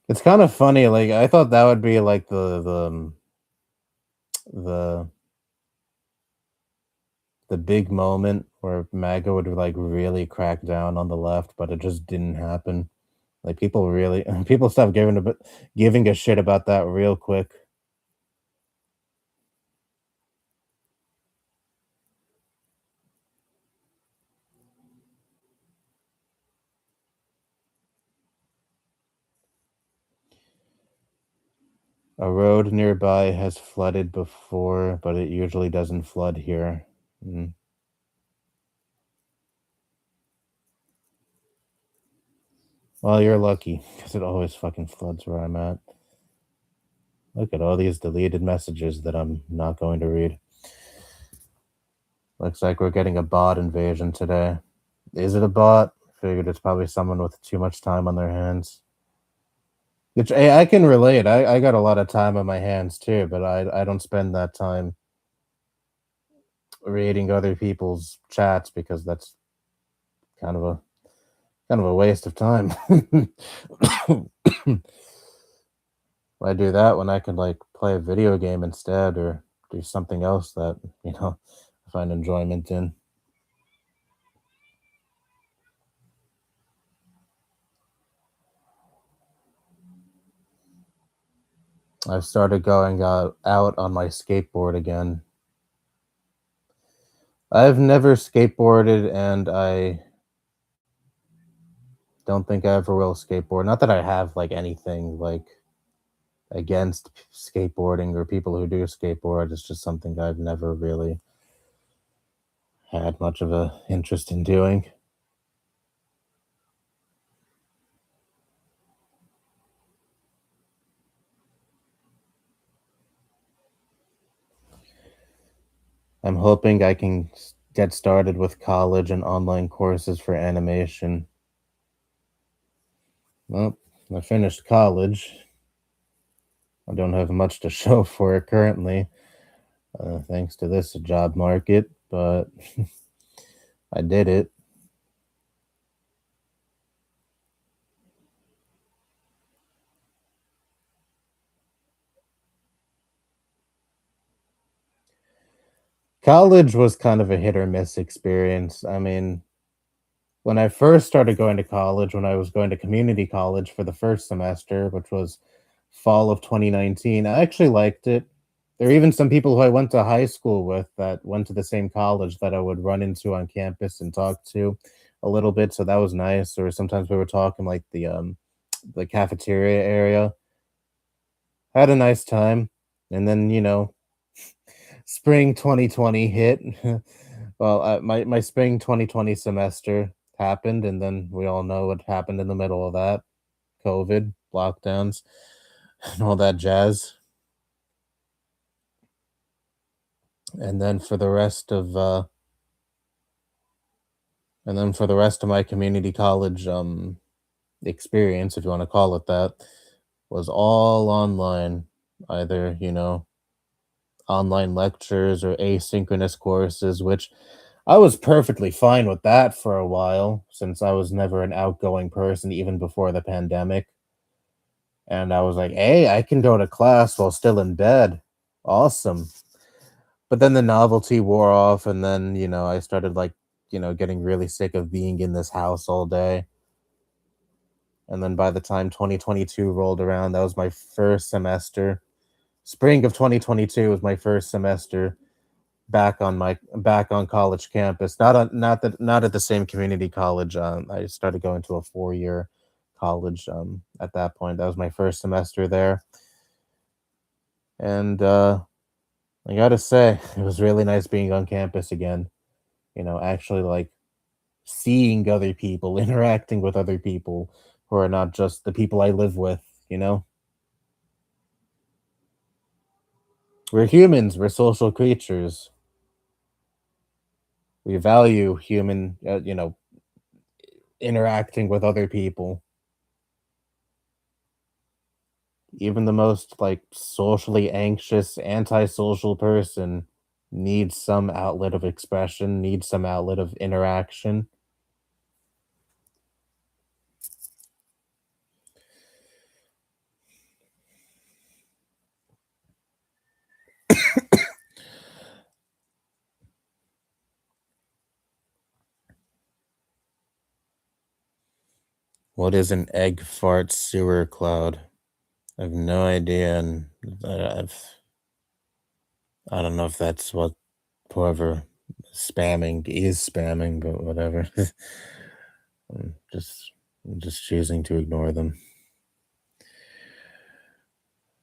It's kind of funny. Like I thought that would be like the the big moment where MAGA would like really crack down on the left, but it just didn't happen. Like people really people stopped giving a shit about that real quick. A road nearby has flooded before, but it usually doesn't flood here. Mm. Well, you're lucky because it always fucking floods where I'm at. Look at all these deleted messages that I'm not going to read. Looks like we're getting a bot invasion today. Is it a bot? Figured it's probably someone with too much time on their hands. Which hey, I can relate. I got a lot of time on my hands too, but I don't spend that time reading other people's chats because that's kind of a kind of a waste of time. Why do that when I could like play a video game instead or do something else that, I find enjoyment in? I've started going out on my skateboard again. I've never skateboarded and I don't think I ever will skateboard. Not that I have like anything like against skateboarding or people who do skateboard. It's just something I've never really had much of a interest in doing. I'm hoping I can get started with college and online courses for animation. Well, I finished college. I don't have much to show for it currently, thanks to this job market, but I did it. College was kind of a hit or miss experience. I mean, when I first started going to college, when I was going to community college for the first semester, which was fall of 2019, I actually liked it. There are even some people who I went to high school with that went to the same college that I would run into on campus and talk to a little bit, so that was nice. Or sometimes we were talking like the cafeteria area. Had a nice time. And then, spring 2020 hit. Well, my spring 2020 semester happened, and then we all know what happened in the middle of that: COVID, lockdowns, and all that jazz. And then for the rest of my community college experience, if you want to call it that, was all online. Either, online lectures or asynchronous courses, which I was perfectly fine with that for a while since I was never an outgoing person even before the pandemic. And I was like, hey, I can go to class while still in bed. Awesome. But then the novelty wore off, and then, I started like, getting really sick of being in this house all day. And then by the time 2022 rolled around, that was my first semester. Spring of 2022 was my first semester back on college campus. Not at the same community college. I started going to a 4-year college at that point. That was my first semester there. And I gotta say, it was really nice being on campus again. Actually like seeing other people, interacting with other people who are not just the people I live with, you know? We're humans, we're social creatures. We value human, interacting with other people. Even the most like socially anxious, antisocial person needs some outlet of expression, needs some outlet of interaction. What is an egg fart sewer cloud? I have no idea, and I don't know if that's what whoever spamming is spamming, but whatever. I'm just choosing to ignore them.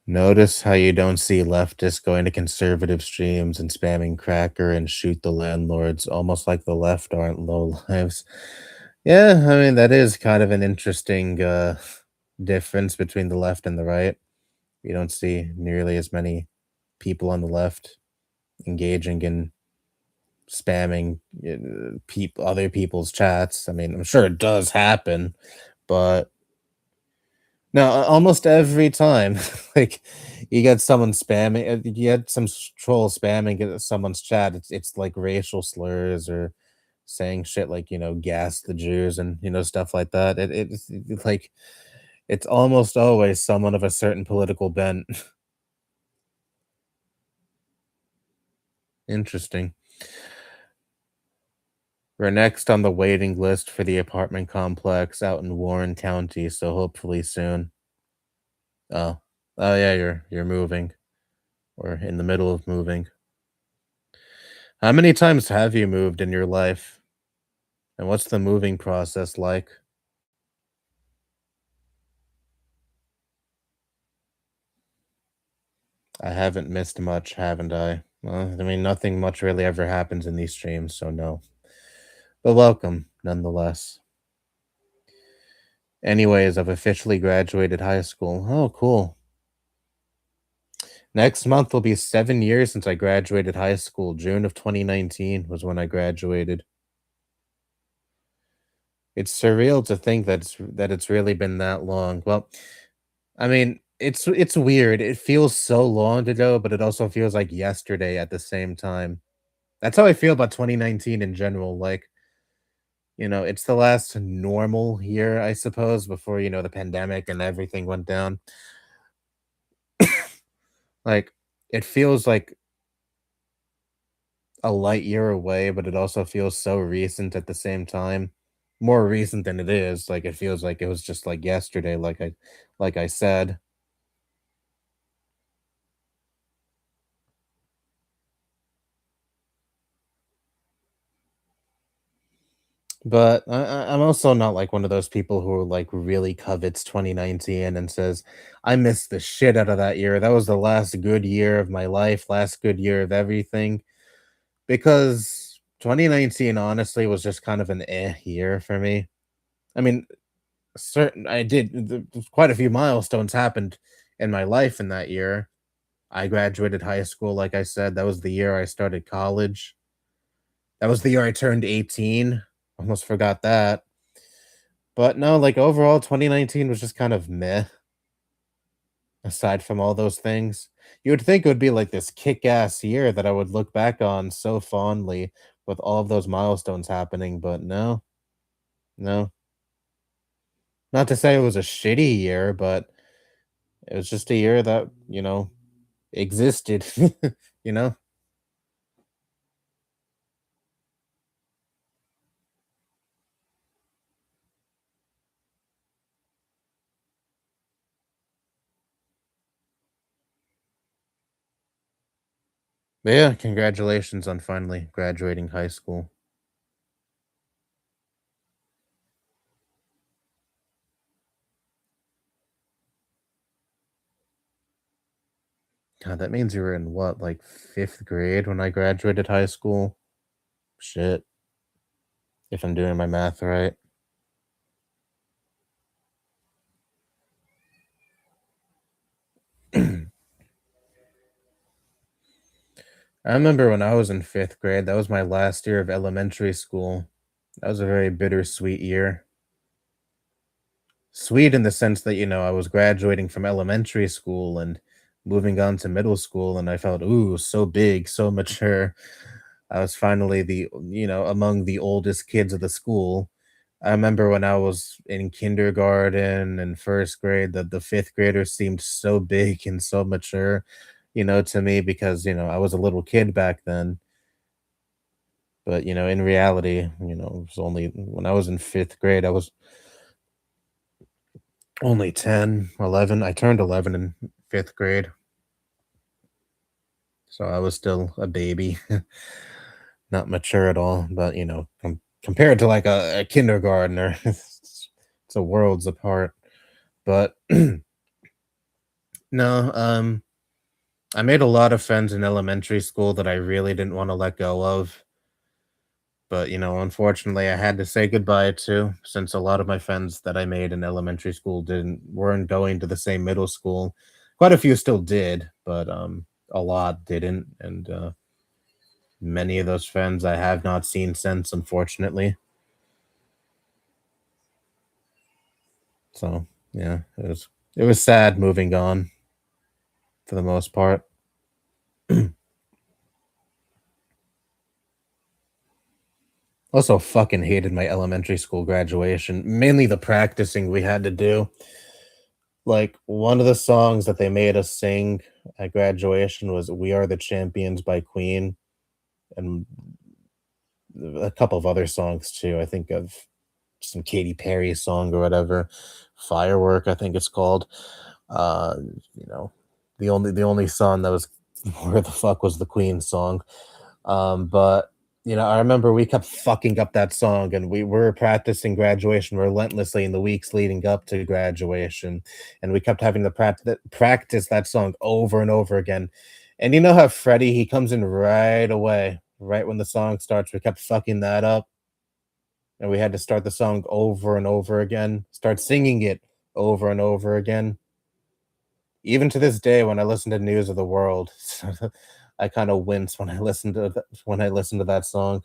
Notice how you don't see leftists going to conservative streams and spamming cracker and shoot the landlords, almost like the left aren't low lives. Yeah, I mean that is kind of an interesting difference between the left and the right. You don't see nearly as many people on the left engaging in spamming other people's chats. I mean, I'm sure it does happen, but no, almost every time, like you get someone spamming, you get some troll spamming someone's chat. It's like racial slurs or saying shit like gas the Jews and stuff like that. It's like it's almost always someone of a certain political bent. Interesting. We're next on the waiting list for the apartment complex out in Warren County, so hopefully soon. Oh, oh yeah, you're moving or in the middle of moving. How many times have you moved in your life? And what's the moving process like? I haven't missed much, haven't I? Well, I mean, nothing much really ever happens in these streams, so no. But welcome, nonetheless. Anyways, I've officially graduated high school. Oh, cool. Next month will be 7 years since I graduated high school. June of 2019 was when I graduated. It's surreal to think that it's really been that long. Well, I mean, it's weird. It feels so long ago, but it also feels like yesterday at the same time. That's how I feel about 2019 in general. Like, it's the last normal year, I suppose, before, the pandemic and everything went down. Like, it feels like a light year away, but it also feels so recent at the same time. More recent than it is. Like, it feels like it was just like yesterday, like I said. But I'm also not like one of those people who are like really covets 2019 and says, I missed the shit out of that year. That was the last good year of my life, last good year of everything. Because 2019 honestly was just kind of an year for me. I mean, certain I did quite a few milestones happened in my life in that year. I graduated high school, like I said. That was the year I started college. That was the year I turned 18. Almost forgot that. But no, like overall, 2019 was just kind of meh. aside from all those things. You would think it would be like this kick-ass year that I would look back on so fondly with all of those milestones happening, but no, no. Not to say it was a shitty year, but it was just a year that, existed, you know? But yeah, congratulations on finally graduating high school. God, that means you were in what, like 5th grade when I graduated high school? Shit, if I'm doing my math right. I remember when I was in 5th grade, that was my last year of elementary school. That was a very bittersweet year. Sweet in the sense that, I was graduating from elementary school and moving on to middle school, and I felt, ooh, so big, so mature. I was finally among the oldest kids of the school. I remember when I was in kindergarten and first grade that the fifth graders seemed so big and so mature, to me because, I was a little kid back then. But, in reality, it was only when I was in fifth grade, I was only 10, 11. I turned 11 in fifth grade. So I was still a baby, not mature at all. But, compared to like a kindergartner, it's a worlds apart. But no, I made a lot of friends in elementary school that I really didn't want to let go of. But, unfortunately, I had to say goodbye to since a lot of my friends that I made in elementary school weren't going to the same middle school. Quite a few still did, but a lot didn't, and many of those friends I have not seen since, unfortunately. So yeah, it was sad moving on for the most part. Also, fucking hated my elementary school graduation, mainly the practicing we had to do. Like, one of the songs that they made us sing at graduation was "We Are the Champions" by Queen, and a couple of other songs too. I think of some Katy Perry song or whatever, "Firework," I think it's called. Uh, you know, the only song that was where the fuck was the Queen song? But I remember we kept fucking up that song, and we were practicing graduation relentlessly in the weeks leading up to graduation, and we kept having to practice that song over and over again. And you know how Freddie he comes in right away, right when the song starts. We kept fucking that up, and we had to start the song over and over again, start singing it over and over again. Even to this day, when I listen to News of the World, I kind of wince when I listen to that song.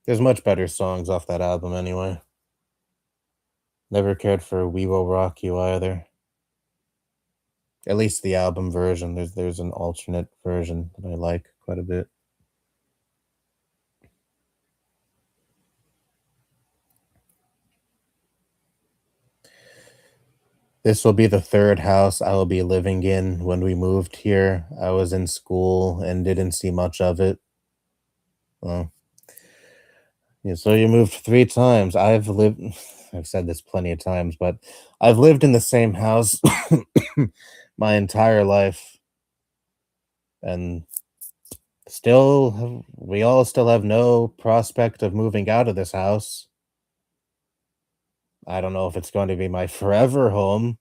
There's much better songs off that album anyway. Never cared for "We Will Rock You" either. At least the album version. There's an alternate version that I like quite a bit. This will be the third house I will be living in when we moved here. I was in school and didn't see much of it. Well, yeah, so you moved 3 times. I've said this plenty of times, but I've lived in the same house my entire life, and we all still have no prospect of moving out of this house. I don't know if it's going to be my forever home.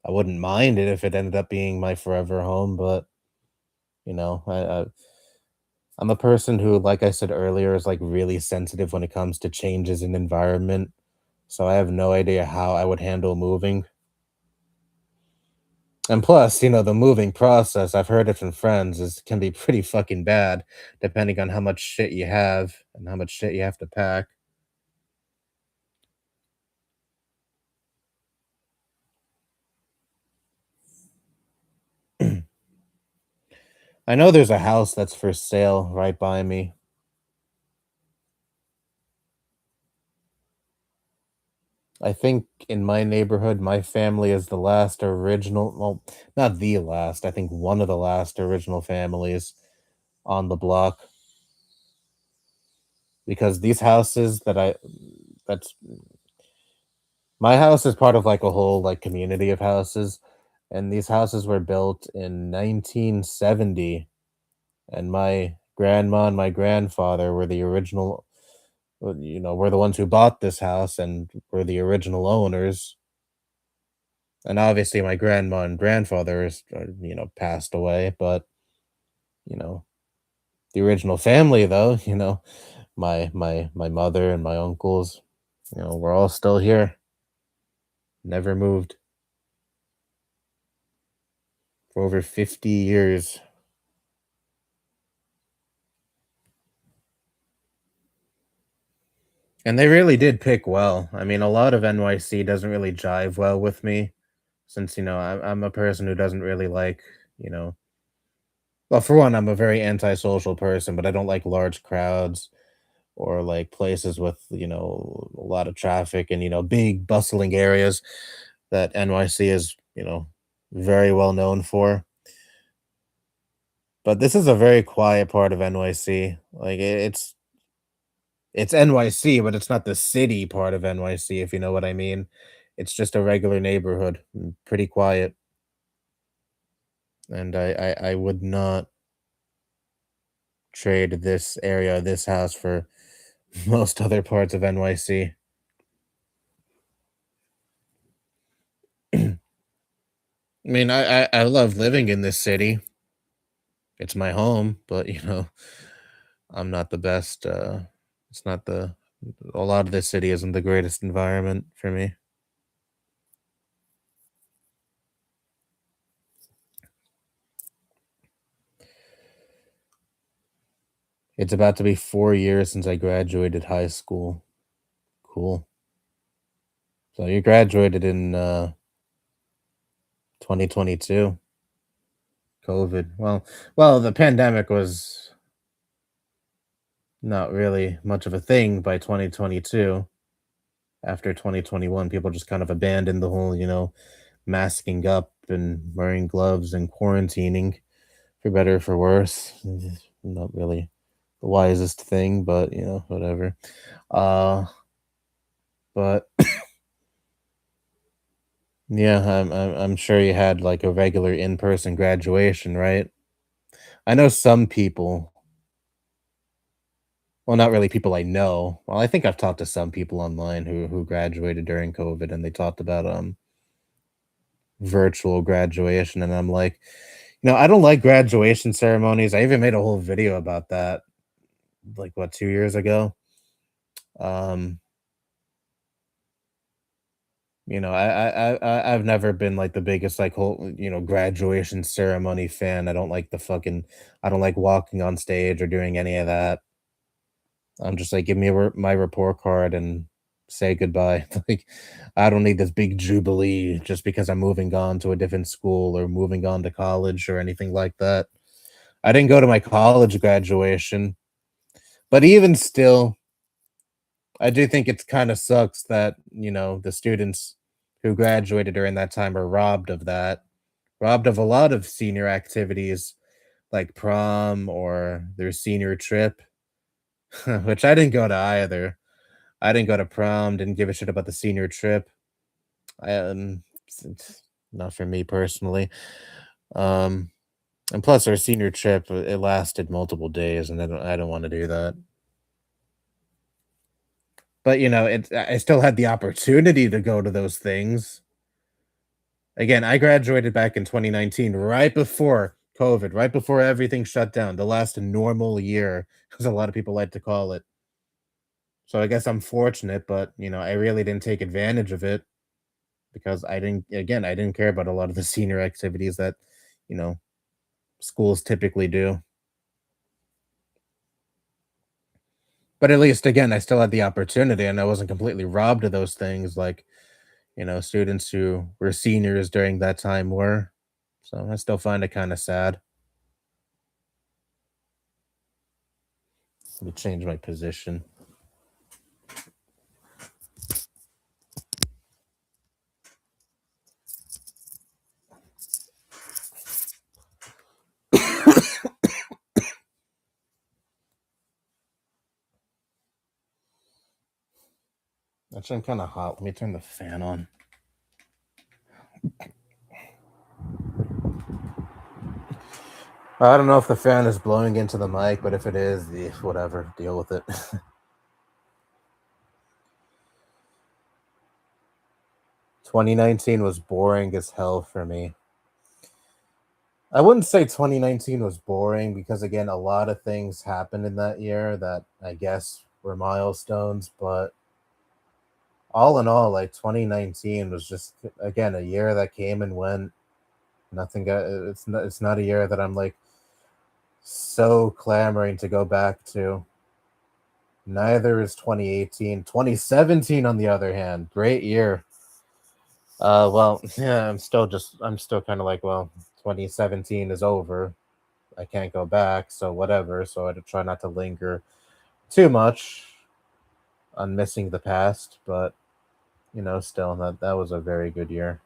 I wouldn't mind it if it ended up being my forever home, but, I'm a person who, like I said earlier, is, like, really sensitive when it comes to changes in environment, so I have no idea how I would handle moving. And plus, the moving process, I've heard it from friends, is can be pretty fucking bad depending on how much shit you have and how much shit you have to pack. I know there's a house that's for sale right by me. I think in my neighborhood, my family is the last original, well, not the last, I think one of the last original families on the block, because these houses that's my house is part of like a whole like community of houses, and these houses were built in 1970, and my grandma and my grandfather were the original, were the ones who bought this house and were the original owners. And obviously my grandma and grandfather is, passed away, but you know the original family though, my mother and my uncles, we're all still here, never moved for over 50 years. And they really did pick well. I mean, a lot of NYC doesn't really jive well with me, since I'm a person who doesn't really like, you know well, for one, I'm a very antisocial person, but I don't like large crowds or like places with, a lot of traffic and, big bustling areas that NYC is, very well known for. But this is a very quiet part of NYC. Like it's NYC, but it's not the city part of NYC, if you know what I mean. It's just a regular neighborhood, pretty quiet, and I would not trade this area, this house for most other parts of NYC. I mean, I love living in this city. It's my home, but I'm not the best. It's not the A lot of this city isn't the greatest environment for me. It's about to be 4 years since I graduated high school. Cool. So you graduated in 2022. COVID. Well, the pandemic was not really much of a thing by 2022. After 2021, people just kind of abandoned the whole, masking up and wearing gloves and quarantining, for better or for worse. Not really the wisest thing, but whatever. Uh, but yeah, I'm sure you had like a regular in-person graduation, right? I know some people, well, not really people I know. Well, I think I've talked to some people online who graduated during COVID, and they talked about virtual graduation, and I'm like, I don't like graduation ceremonies. I even made a whole video about that, like what, 2 years ago. Um, I've never been like the biggest like whole graduation ceremony fan. I don't like walking on stage or doing any of that. I'm just like, give me my report card and say goodbye. Like, I don't need this big jubilee just because I'm moving on to a different school or moving on to college or anything like that. I didn't go to my college graduation, but even still, I do think it's kind of sucks that, the students who graduated during that time are robbed of that, robbed of a lot of senior activities like prom or their senior trip, which I didn't go to either. I didn't go to prom, didn't give a shit about the senior trip. It's not for me personally. Um, and plus our senior trip, it lasted multiple days, and I don't want to do that. But I still had the opportunity to go to those things. Again, I graduated back in 2019, right before COVID, right before everything shut down, the last normal year, as a lot of people like to call it. So I guess I'm fortunate, but I really didn't take advantage of it because I didn't care about a lot of the senior activities that, you know, schools typically do. But at least again, I still had the opportunity and I wasn't completely robbed of those things like, students who were seniors during that time were. So I still find it kind of sad. Let me change my position. Actually, I'm kind of hot. Let me turn the fan on. I don't know if the fan is blowing into the mic, but if it is, whatever, deal with it. 2019 was boring as hell for me. I wouldn't say 2019 was boring because, again, a lot of things happened in that year that I guess were milestones, but all in all, like 2019 was just, again, a year that came and went. Nothing got, it's not a year that I'm like so clamoring to go back to. Neither is 2018. 2017, on the other hand, great year. Well, yeah, I'm still kind of like, well, 2017 is over. I can't go back, so whatever. So I try not to linger too much on missing the past, but still, that was a very good year.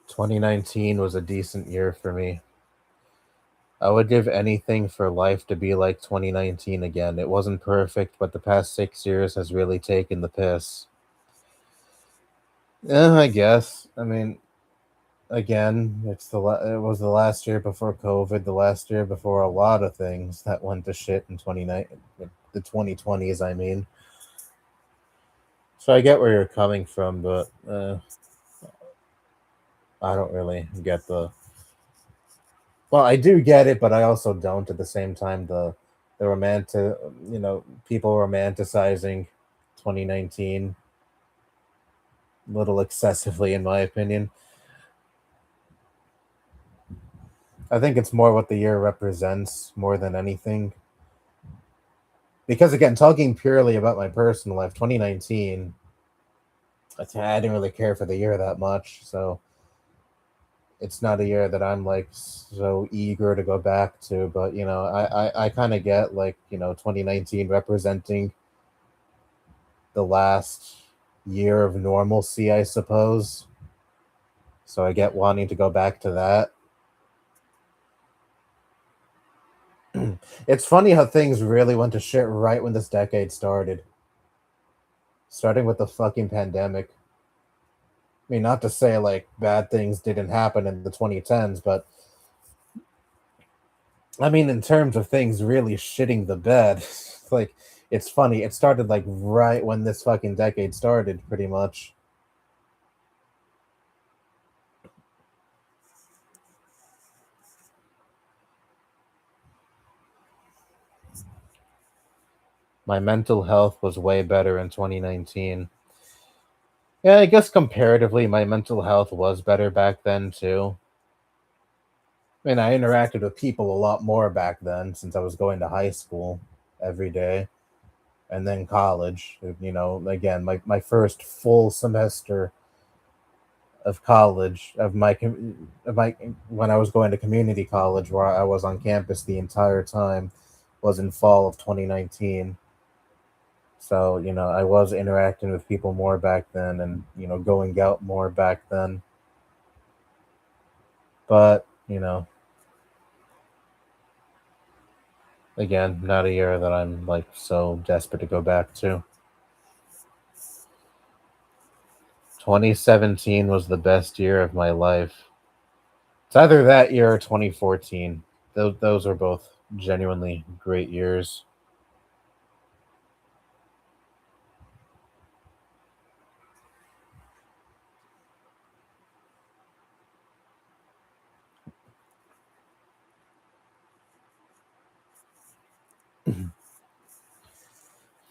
2019 was a decent year for me. I would give anything for life to be like 2019 again. It wasn't perfect, but the past 6 years has really taken the piss. Yeah, I guess. I mean, again, it was the last year before COVID, the last year before a lot of things that went to shit in 29 the 2020s, I mean. So I get where you're coming from, but I don't really get the well, I do get it, but I also don't at the same time. The romantic, people romanticizing 2019 a little excessively, in my opinion. I think it's more what the year represents more than anything. Because again, talking purely about my personal life, 2019, I didn't really care for the year that much, so it's not a year that I'm like so eager to go back to. But I kind of get like 2019 representing the last year of normalcy, I suppose. So I get wanting to go back to that. It's funny how things really went to shit right when this decade started, starting with the fucking pandemic. I mean, not to say like bad things didn't happen in the 2010s, but I mean, in terms of things really shitting the bed, like it's funny. It started like right when this fucking decade started, pretty much. My mental health was way better in 2019. Yeah, I guess comparatively, my mental health was better back then too. I mean, I interacted with people a lot more back then since I was going to high school every day and then college. Again, my first full semester of college of my when I was going to community college where I was on campus the entire time was in fall of 2019. So, I was interacting with people more back then and, going out more back then. But, again, not a year that I'm like so desperate to go back to. 2017 was the best year of my life. It's either that year or 2014. Those are both genuinely great years.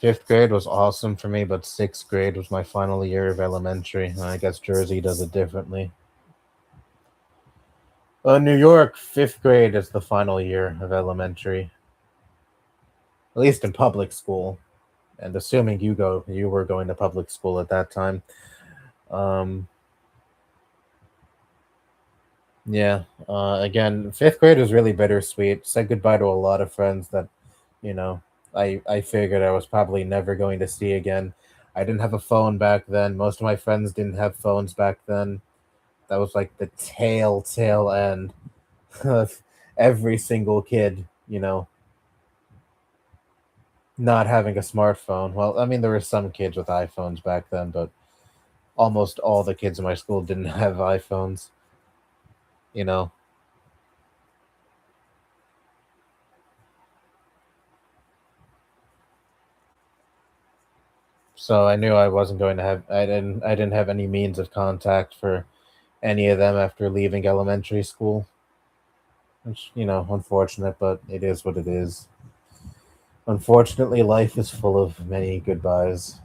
Fifth grade was awesome for me, but sixth grade was my final year of elementary. I guess Jersey does it differently. New York, fifth grade is the final year of elementary, at least in public school. And assuming you were going to public school at that time. Um, yeah. Again, fifth grade was really bittersweet. Said goodbye to a lot of friends that, you know, I figured I was probably never going to see again. I didn't have a phone back then. Most of my friends didn't have phones back then. That was like the tail end of every single kid, not having a smartphone. Well, I mean, there were some kids with iPhones back then, but almost all the kids in my school didn't have iPhones, you know. So I knew I wasn't going to have I didn't have any means of contact for any of them after leaving elementary school. Which, unfortunate, but it is what it is. Unfortunately, life is full of many goodbyes.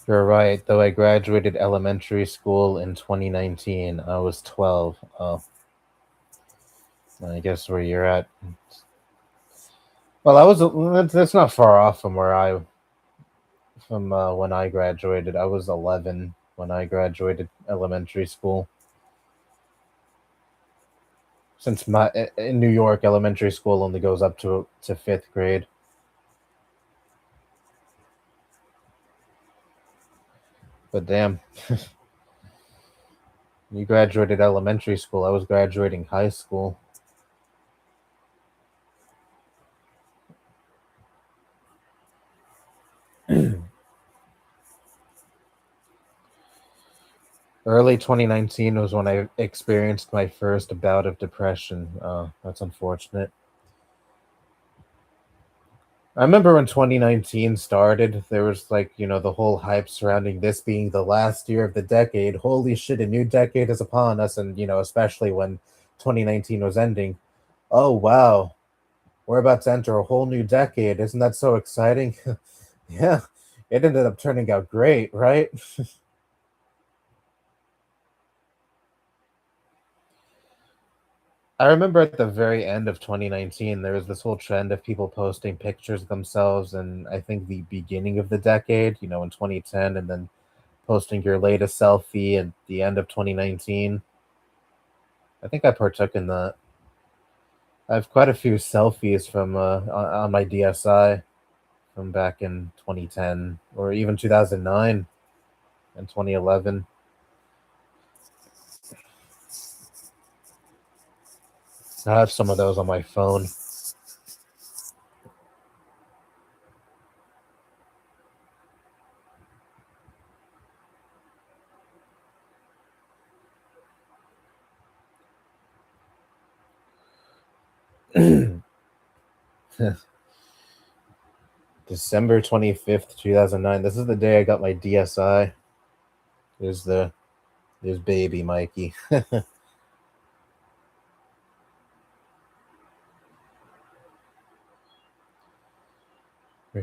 You're right, though I graduated elementary school in 2019. I was 12. Oh, I guess where you're at. Well, that's not far off from when I graduated. I was 11 when I graduated elementary school. Since my in New York, elementary school only goes up to fifth grade. But damn, you graduated elementary school. I was graduating high school. Early 2019 was when I experienced my first bout of depression. That's unfortunate. I remember when 2019 started, there was like, the whole hype surrounding this being the last year of the decade. Holy shit, a new decade is upon us. And, especially when 2019 was ending. Oh, wow. We're about to enter a whole new decade. Isn't that so exciting? Yeah, it ended up turning out great, right? I remember at the very end of 2019, there was this whole trend of people posting pictures of themselves, and I think the beginning of the decade, in 2010, and then posting your latest selfie at the end of 2019. I think I partook in that. I have quite a few selfies from on my DSI from back in 2010 or even 2009 and 2011. I have some of those on my phone. December 25th, 2009. This is the day I got my DSI. There's there's baby Mikey.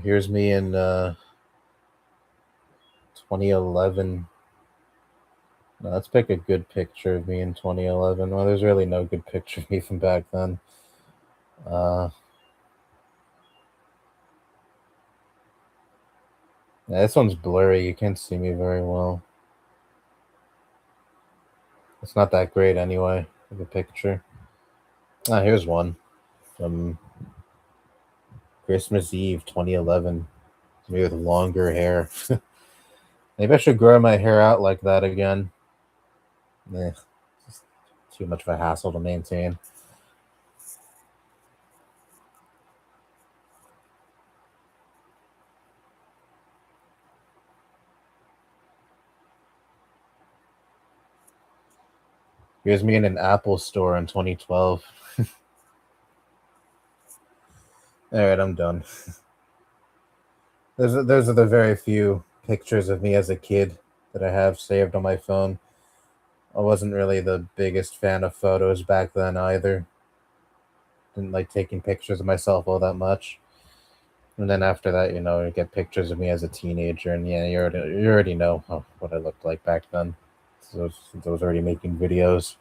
Here's me in 2011. No, let's pick a good picture of me in 2011. Well, there's really no good picture of me from back then. Uh, yeah, this one's blurry. You can't see me very well. It's not that great anyway, the picture. Ah, here's one from Christmas Eve 2011. Me with longer hair. Maybe I should grow my hair out like that again. Eh, just too much of a hassle to maintain. Here's me in an Apple store in 2012. All right, I'm done. Those are the very few pictures of me as a kid that I have saved on my phone. I wasn't really the biggest fan of photos back then either. Didn't like taking pictures of myself all that much. And then after that, you get pictures of me as a teenager, and yeah, you already know what I looked like back then. So I was already making videos.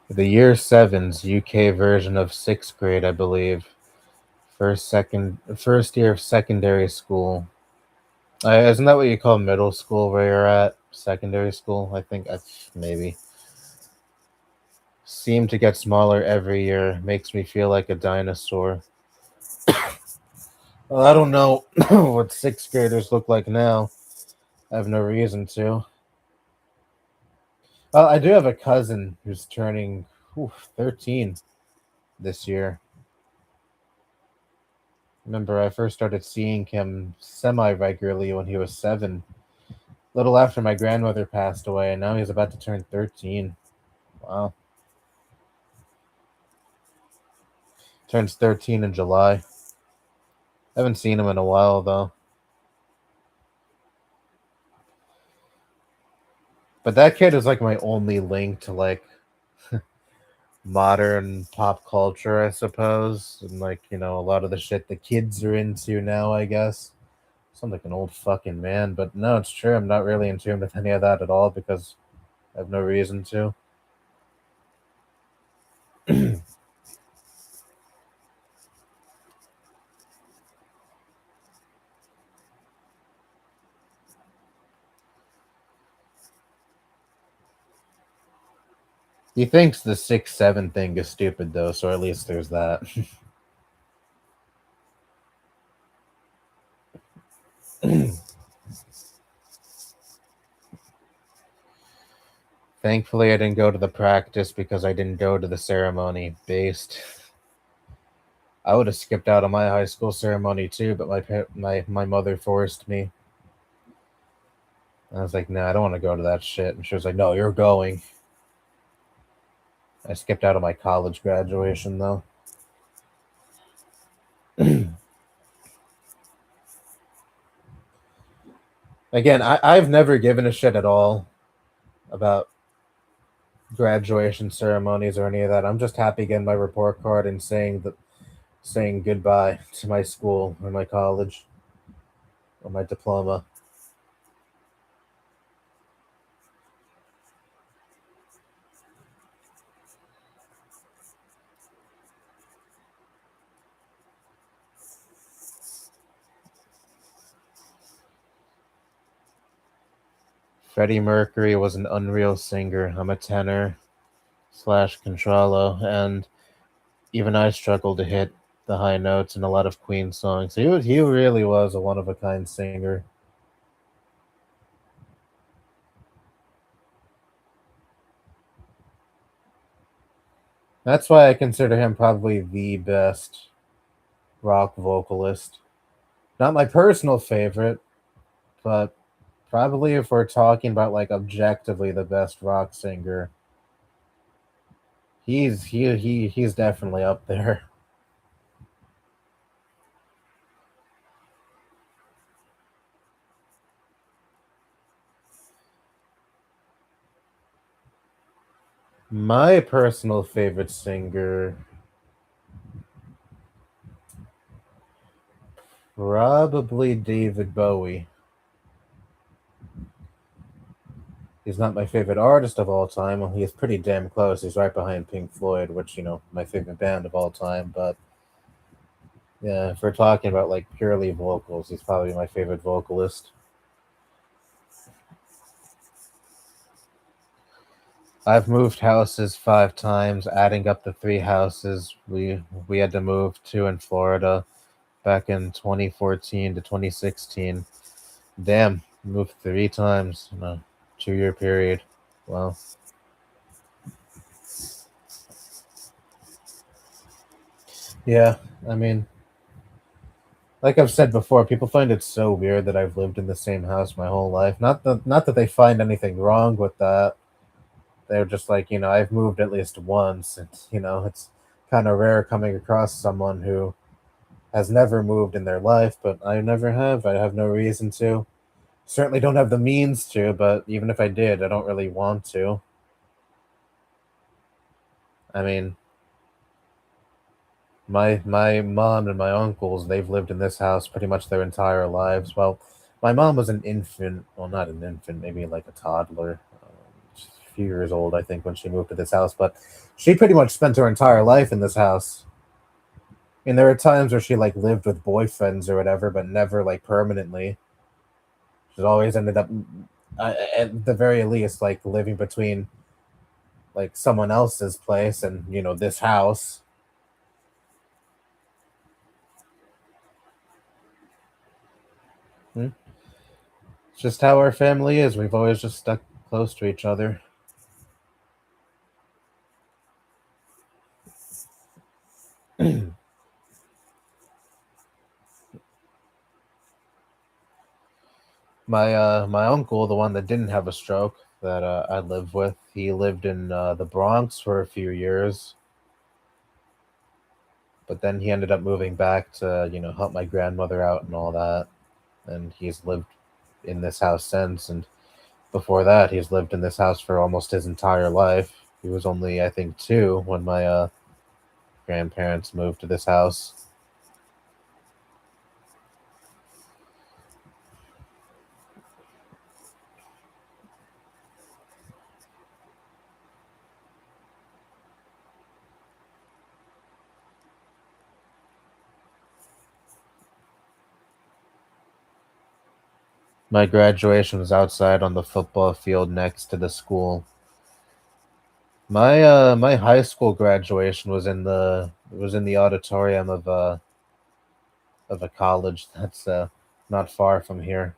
The year seven's UK version of sixth grade, I believe. First year of secondary school. Isn't that what you call middle school where you're at? Secondary school, I think that's maybe. Seem to get smaller every year. Makes me feel like a dinosaur. Well, I don't know what sixth graders look like now. I have no reason to. I do have a cousin who's turning 13 this year. Remember, I first started seeing him semi regularly when he was 7, little after my grandmother passed away, and now he's about to turn 13. Wow. Turns 13 in July. Haven't seen him in a while, though. But that kid is like my only link to like modern pop culture, I suppose. And like, a lot of the shit the kids are into now, I guess. Sound like an old fucking man, but no, it's true. I'm not really in tune with any of that at all because I have no reason to. He thinks the 6'7" thing is stupid though, so at least there's that. Thankfully, I didn't go to the practice because I didn't go to the ceremony. Based, I would have skipped out on my high school ceremony too, but my mother forced me. I was like, "No, I don't want to go to that shit." And she was like, "No, you're going." I skipped out on my college graduation though. Again, I've never given a shit at all about graduation ceremonies or any of that. I'm just happy getting my report card and saying goodbye to my school or my college or my diploma. Freddie Mercury was an unreal singer. I'm a tenor slash contralto, and even I struggled to hit the high notes in a lot of Queen songs. He really was a one of a kind singer. That's why I consider him probably the best rock vocalist. Not my personal favorite, but probably if we're talking about like objectively the best rock singer, he's definitely up there. My personal favorite singer, probably David Bowie. He's not my favorite artist of all time. Well, he is pretty damn close. He's right behind Pink Floyd, which my favorite band of all time. But yeah, if we're talking about like purely vocals, he's probably my favorite vocalist. I've moved houses 5 times. Adding up the 3 houses we had to move to in Florida back in 2014 to 2016. Damn, moved 3 times in a 2-year period. Wow. Yeah, I mean, like I've said before, people find it so weird that I've lived in the same house my whole life. Not that they find anything wrong with that, They're just like, I've moved at least once, and it's kind of rare coming across someone who has never moved in their life, but I never have. I have no reason to. Certainly don't have the means to, but even if I did, I don't really want to. I mean, my mom and my uncles, they've lived in this house pretty much their entire lives. Well, my mom was an infant, well, not an infant, maybe like a toddler, she's a few years old, I think, when she moved to this house. But she pretty much spent her entire life in this house. And there are times where she like lived with boyfriends or whatever, but never like permanently. She's always ended up, at the very least, like living between like someone else's place and this house. Hmm? It's just how our family is. We've always just stuck close to each other. My uncle, the one that didn't have a stroke that I lived with, he lived in the Bronx for a few years, but then he ended up moving back to help my grandmother out and all that, and he's lived in this house since. And before that, he's lived in this house for almost his entire life. He was only, I think, two when my grandparents moved to this house. My graduation was outside on the football field next to the school. My high school graduation was in the auditorium of a college that's not far from here.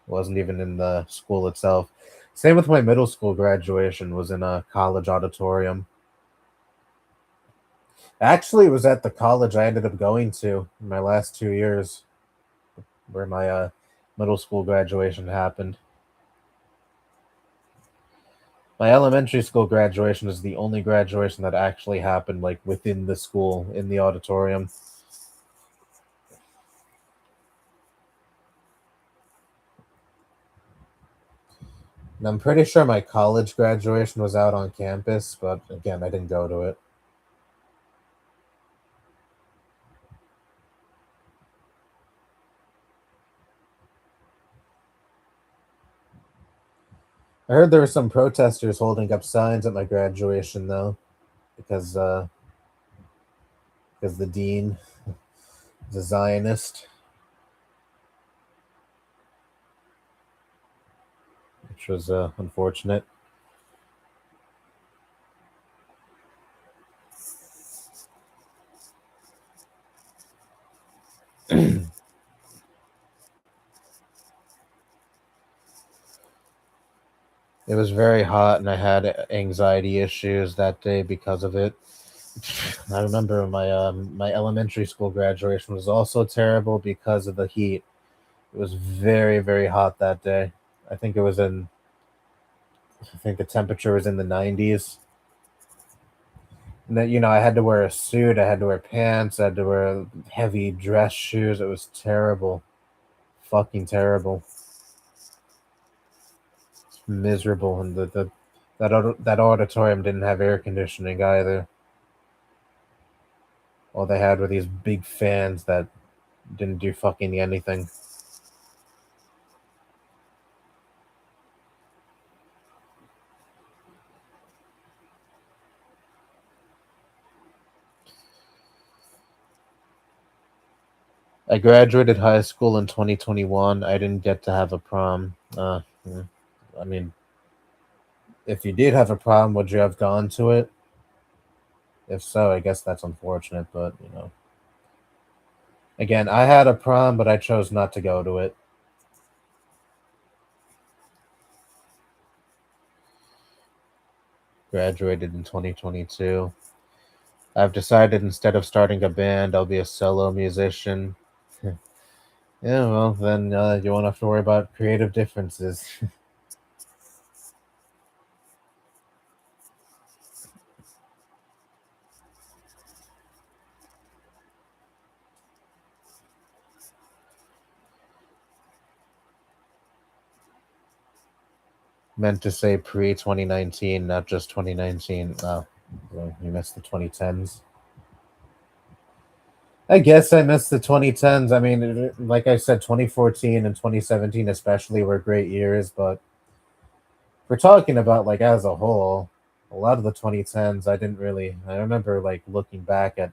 It wasn't even in the school itself. Same with my middle school graduation was in a college auditorium. Actually, it was at the college I ended up going to in my last 2 years, where my middle school graduation happened. My elementary school graduation is the only graduation that actually happened like within the school in the auditorium. And I'm pretty sure my college graduation was out on campus, but again, I didn't go to it. I heard there were some protesters holding up signs at my graduation though, because uh, because the dean is a Zionist, which was unfortunate. It was very hot, and I had anxiety issues that day because of it. I remember my elementary school graduation was also terrible because of the heat. It was very hot that day. I think it was in. I think the temperature was in the 90s. And then I had to wear a suit. I had to wear pants. I had to wear heavy dress shoes. It was terrible, fucking terrible, miserable. And that auditorium didn't have air conditioning either. All they had were these big fans that didn't do fucking anything. I graduated high school in 2021. I didn't get to have a prom. I mean, if you did have a prom, would you have gone to it? If so, I guess that's unfortunate. But again, I had a prom, but I chose not to go to it. Graduated in 2022. I've decided instead of starting a band, I'll be a solo musician. Yeah, well, then you won't have to worry about creative differences. Meant to say pre 2019, not just 2019. Oh, well, you missed the 2010s. I guess I missed the 2010s. I mean, like I said, 2014 and 2017 especially were great years, but we're talking about like as a whole, a lot of the 2010s I didn't really. I remember like looking back at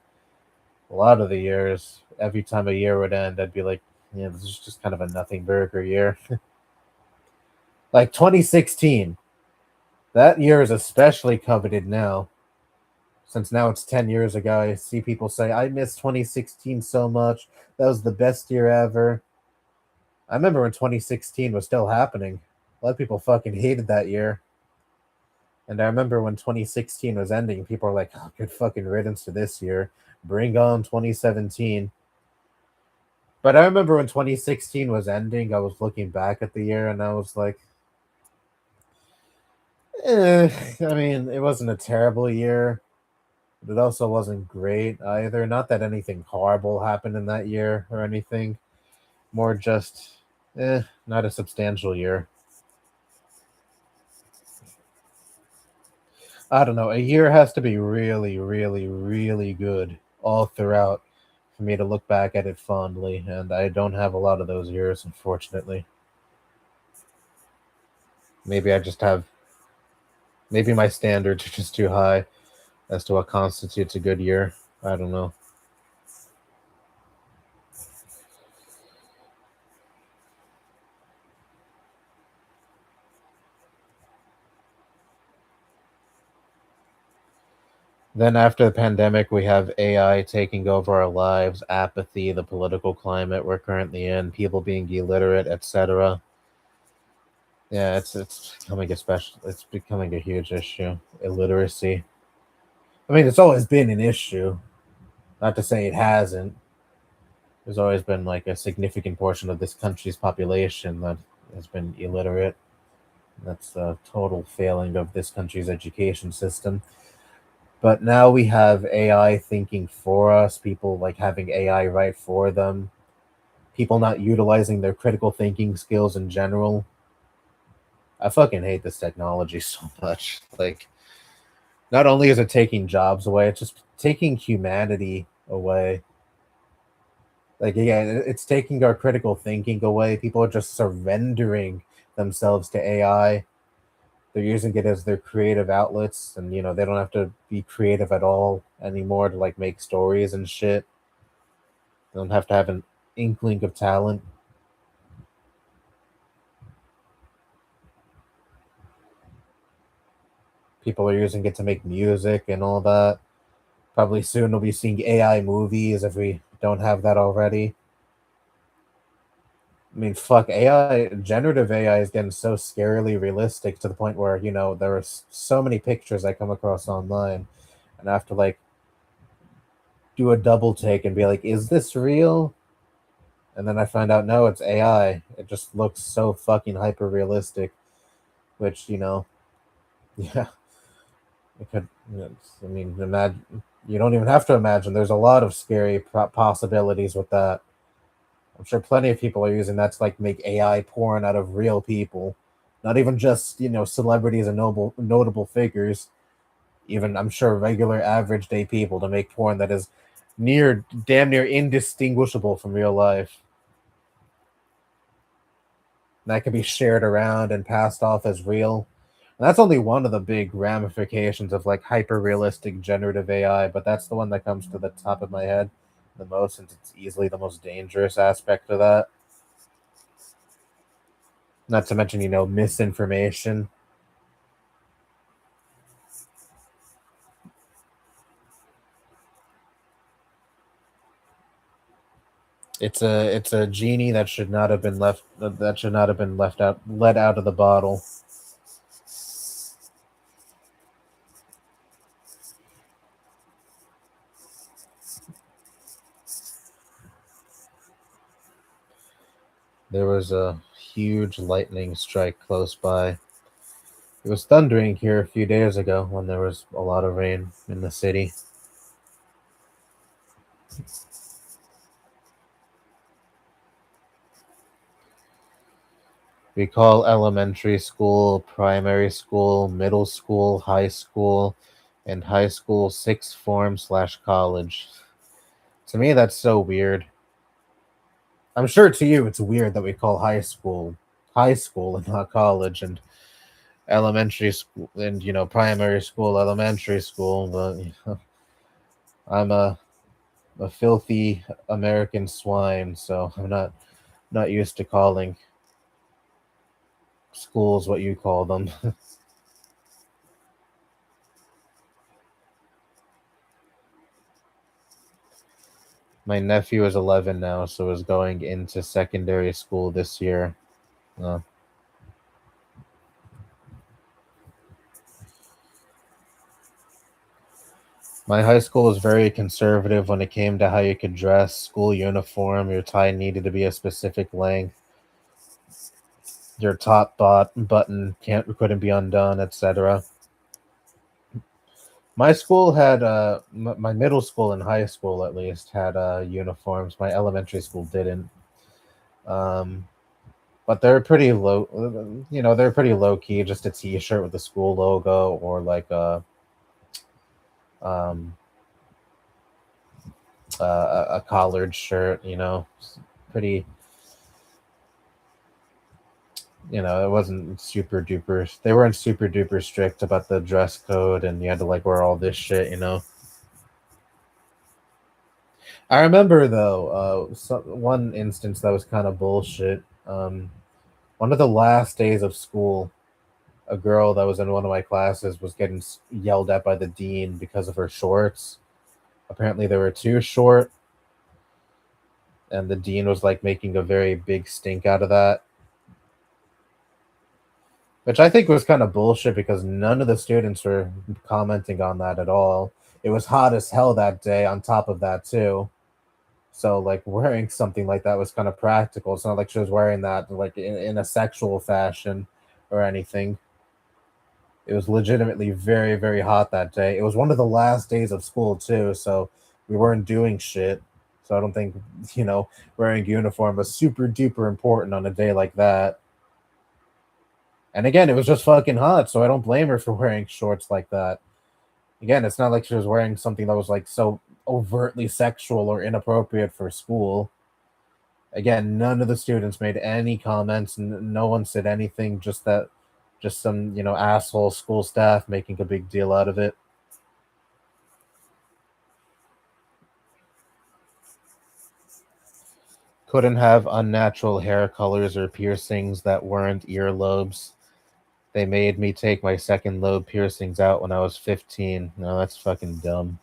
a lot of the years. Every time a year would end, I'd be like, yeah, this is just kind of a nothing burger year. Like 2016, that year is especially coveted now. Since now it's 10 years ago, I see people say, I miss 2016 so much. That was the best year ever. I remember when 2016 was still happening. A lot of people fucking hated that year. And I remember when 2016 was ending, people were like, oh, good fucking riddance to this year. Bring on 2017. But I remember when 2016 was ending, I was looking back at the year and I was like, eh, I mean, it wasn't a terrible year, but it also wasn't great either. Not that anything horrible happened in that year or anything, more just, not a substantial year. I don't know. A year has to be really, really, really good all throughout for me to look back at it fondly, and I don't have a lot of those years, unfortunately. Maybe I just have, maybe my standards are just too high as to what constitutes a good year. I don't know. Then after the pandemic, we have AI taking over our lives, apathy, the political climate we're currently in, people being illiterate, etc. Yeah, it's becoming it's becoming a huge issue. Illiteracy. I mean, it's always been an issue. Not to say it hasn't. There's always been like a significant portion of this country's population that has been illiterate. That's a total failing of this country's education system. But now we have AI thinking for us, people like having AI write for them, people not utilizing their critical thinking skills in general. I fucking hate this technology so much. Like, not only is it taking jobs away, it's just taking humanity away. Like, yeah, it's taking our critical thinking away. People are just surrendering themselves to AI. They're using it as their creative outlets, and they don't have to be creative at all anymore to like make stories and shit. They don't have to have an inkling of talent. People are using it to make music and all that. Probably soon we'll be seeing AI movies if we don't have that already. I mean, fuck, AI, generative AI is getting so scarily realistic to the point where, there are so many pictures I come across online and I have to like do a double take and be like, is this real? And then I find out, no, it's AI. It just looks so fucking hyper realistic, which, yeah, it could, I mean, imagine, you don't even have to imagine. There's a lot of scary possibilities with that. I'm sure plenty of people are using that to like make AI porn out of real people, not even just celebrities and notable figures. Even I'm sure regular average day people to make porn that is damn near indistinguishable from real life. And that can be shared around and passed off as real. And that's only one of the big ramifications of like hyper realistic generative AI, but that's the one that comes to the top of my head the most since it's easily the most dangerous aspect of that. Not to mention, misinformation. It's a genie that should not have been left out let out of the bottle. There was a huge lightning strike close by. It was thundering here a few days ago when there was a lot of rain in the city. We call elementary school, primary school, middle school, high school, and high school sixth form slash college. To me, that's so weird. I'm sure to you it's weird that we call high school and not college, and elementary school and primary school, elementary school. But I'm a filthy American swine, so I'm not used to calling schools what you call them. My nephew is 11 now, so is going into secondary school this year. Uh, my high school was very conservative when it came to how you could dress. School uniform, your tie needed to be a specific length. Your button couldn't be undone, etc. My school had my middle school and high school at least had uniforms. My elementary school didn't. Um, but they're pretty low. They're pretty low key. Just a T-shirt with the school logo, or like um, a collared shirt. Pretty. It wasn't super duper. They weren't super duper strict about the dress code, and you had to like wear all this shit. I remember though, one instance that was kind of bullshit. One of the last days of school, a girl that was in one of my classes was getting yelled at by the dean because of her shorts. Apparently, they were too short, and the dean was like making a very big stink out of that, which I think was kind of bullshit because none of the students were commenting on that at all. It was hot as hell that day, on top of that, too. So, like, wearing something like that was kind of practical. It's not like she was wearing that, like, in a sexual fashion or anything. It was legitimately very, very hot that day. It was one of the last days of school too, so we weren't doing shit. So I don't think wearing uniform was super duper important on a day like that. And again, it was just fucking hot, so I don't blame her for wearing shorts like that. Again, it's not like she was wearing something that was like so overtly sexual or inappropriate for school. Again, none of the students made any comments, and no one said anything. Just some asshole school staff making a big deal out of it. Couldn't have unnatural hair colors or piercings that weren't earlobes. They made me take my second lobe piercings out when I was 15. No, that's fucking dumb.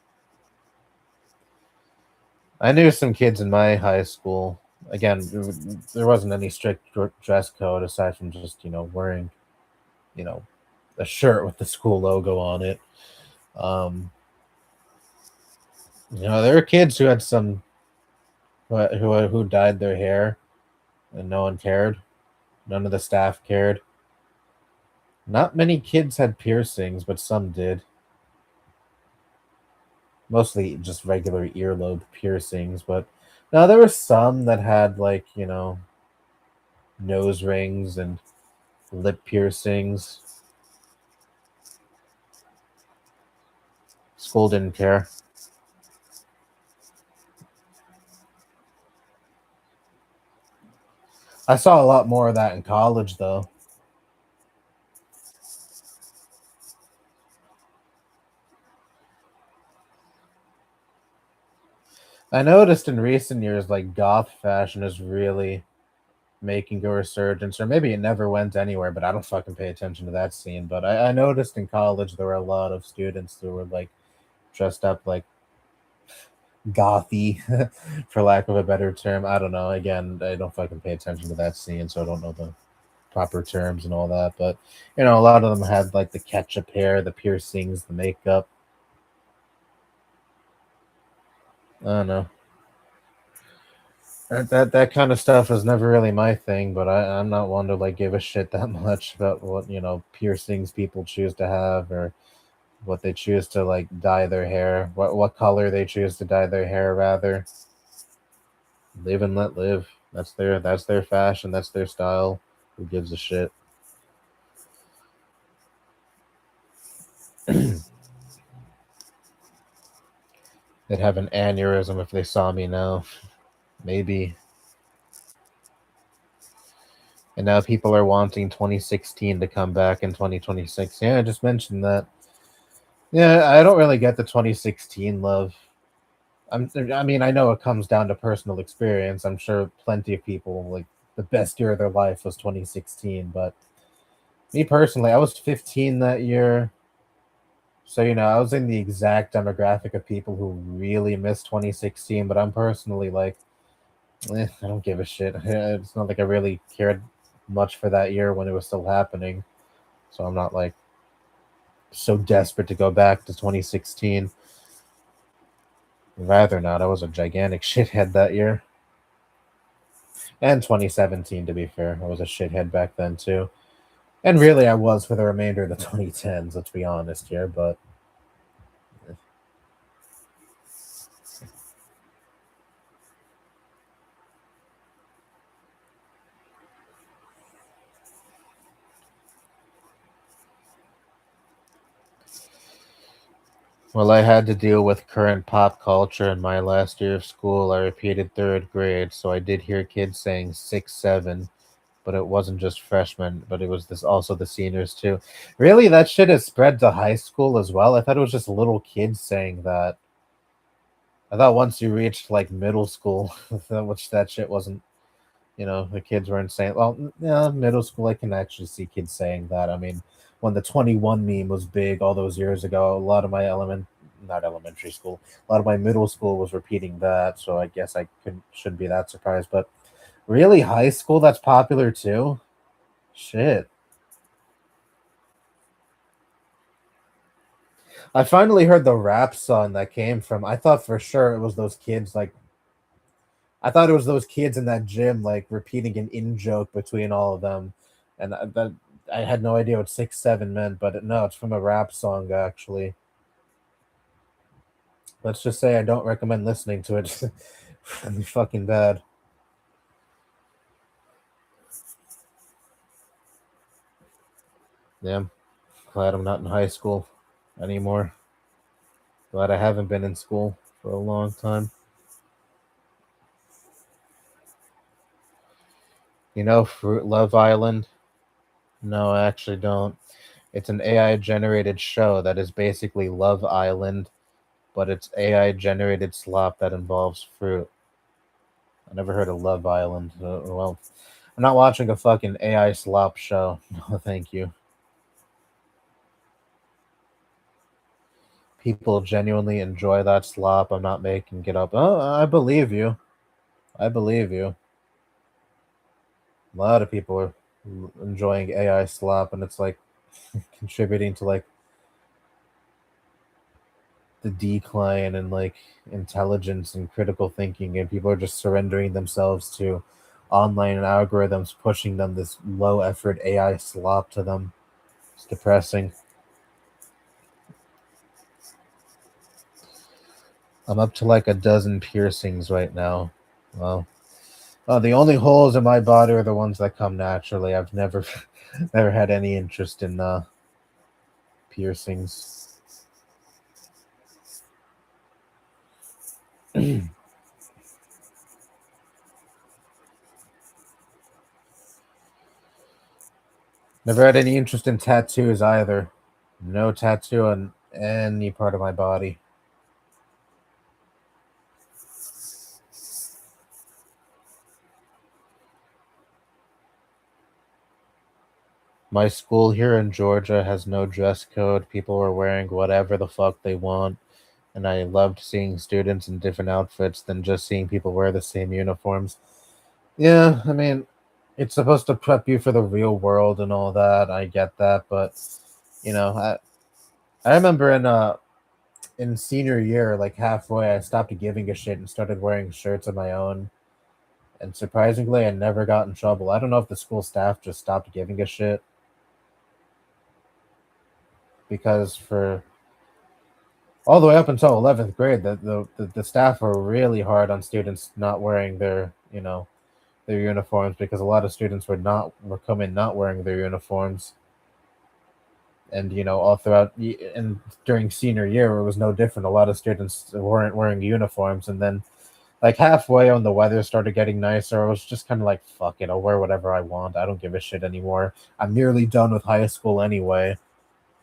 I knew some kids in my high school. Again, there wasn't any strict dress code aside from just wearing you know a shirt with the school logo on it. Um, there were kids who had some who dyed their hair, and no one cared. None of the staff cared. Not many kids had piercings, but some did. Mostly just regular earlobe piercings, but now there were some that had like nose rings and lip piercings. School didn't care. I saw a lot more of that in college, though. I noticed in recent years, like goth fashion is really making a resurgence, or maybe it never went anywhere, but I don't fucking pay attention to that scene. But I noticed in college there were a lot of students who were like dressed up like gothy, for lack of a better term. I don't know. Again, I don't fucking pay attention to that scene, so I don't know the proper terms and all that. But a lot of them had like the ketchup hair, the piercings, the makeup. I don't know. That kind of stuff was never really my thing, but I'm not one to like give a shit that much about what piercings people choose to have, or what they choose to like dye their hair, what color they choose to dye their hair. Rather, live and let live. That's their fashion. That's their style. Who gives a shit? They'd have an aneurysm if they saw me now. Maybe. And now people are wanting 2016 to come back in 2026. Yeah, I just mentioned that. Yeah, I don't really get the 2016 love. I mean, I know it comes down to personal experience. I'm sure plenty of people like the best year of their life was 2016, but me personally, I was 15 that year. So, I was in the exact demographic of people who really missed 2016, but I'm personally like, I don't give a shit. It's not like I really cared much for that year when it was still happening. So I'm not like so desperate to go back to 2016. Rather not. I was a gigantic shithead that year. And 2017, to be fair. I was a shithead back then, too. And really, I was for the remainder of the 2010s, let's be honest here. But, well, I had to deal with current pop culture in my last year of school. I repeated third grade, so I did hear kids saying 6, 7, but it wasn't just freshmen, but it was this also the seniors too. Really, that shit has spread to high school as well. I thought it was just little kids saying that. I thought once you reached like middle school, which that shit wasn't, the kids weren't saying. Well, yeah, middle school, I can actually see kids saying that. I mean, when the 21 meme was big all those years ago, a lot of my not elementary school, a lot of my middle school was repeating that. So I guess I shouldn't be that surprised. But really, high school, that's popular too. Shit. I finally heard the rap song that came from. I thought for sure it was those kids. Like, I thought it was those kids in that gym, like repeating an in joke between all of them, and that I had no idea what 6, 7 meant. But no, it's from a rap song actually. Let's just say I don't recommend listening to it. Really fucking bad. Yeah, glad I'm not in high school anymore. Glad I haven't been in school for a long time. Fruit Love Island? No, I actually don't. It's an AI generated show that is basically Love Island, but it's AI generated slop that involves fruit. I never heard of Love Island. Well, I'm not watching a fucking AI slop show. No, thank you. People genuinely enjoy that slop. I'm not making it up. Oh, I believe you. I believe you. A lot of people are enjoying AI slop, and it's like contributing to like the decline in like intelligence and critical thinking, and people are just surrendering themselves to online algorithms pushing them this low effort AI slop to them. It's depressing. I'm up to like a dozen piercings right now. Well, the only holes in my body are the ones that come naturally. I've never, never had any interest in piercings. Never had any interest in tattoos either. No tattoo on any part of my body. My school here in Georgia has no dress code. People are wearing whatever the fuck they want. And I loved seeing students in different outfits than just seeing people wear the same uniforms. Yeah, I mean, it's supposed to prep you for the real world and all that. I get that, but you know, I I remember in senior year, like halfway, I stopped giving a shit and started wearing shirts of my own. And surprisingly, I never got in trouble. I don't know if the school staff just stopped giving a shit because for all the way up until 11th grade, the staff were really hard on students not wearing their their uniforms because a lot of students were coming not wearing their uniforms, and all throughout and during senior year it was no different. A lot of students weren't wearing uniforms, and then like halfway when the weather started getting nicer, I was just kind of like, fuck it, I'll wear whatever I want. I don't give a shit anymore. I'm nearly done with high school anyway.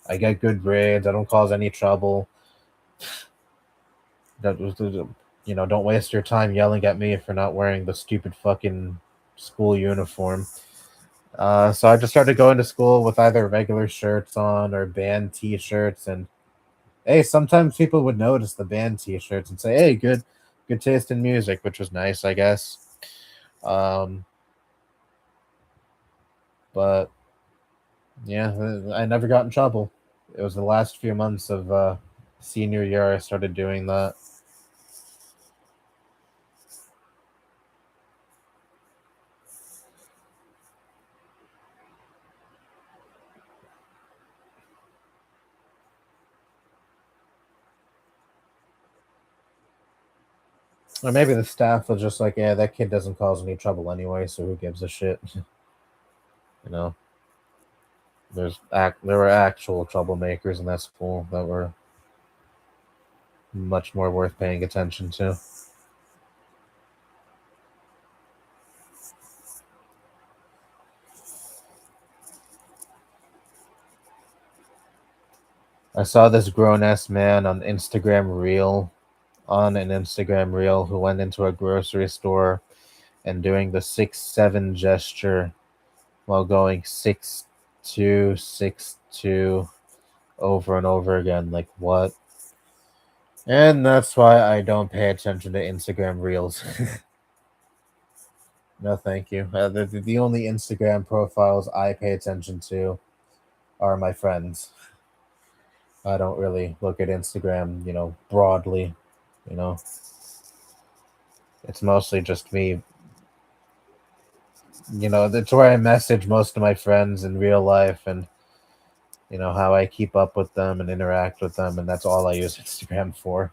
I get good grades. I don't cause any trouble. Don't waste your time yelling at me if you're not wearing the stupid fucking school uniform. So I just started going to school with either regular shirts on or band T-shirts, and hey, sometimes people would notice the band T-shirts and say, "Hey, good taste in music," which was nice, I guess. Um, but yeah, I never got in trouble. It was the last few months of senior year I started doing that. Or maybe the staff was just like, "Yeah, that kid doesn't cause any trouble anyway, so who gives a shit?" you know, there were actual troublemakers in that school that were much more worth paying attention to. I saw this grown ass man on an Instagram reel who went into a grocery store and doing the 6-7 gesture while going 6-2 6-2 over and over again. Like what? And that's why I don't pay attention to Instagram reels. No, thank you. The only Instagram profiles I pay attention to are my friends. I don't really look at Instagram, broadly. You know, it's mostly just me. That's where I message most of my friends in real life, and how I keep up with them and interact with them, and that's all I use Instagram for.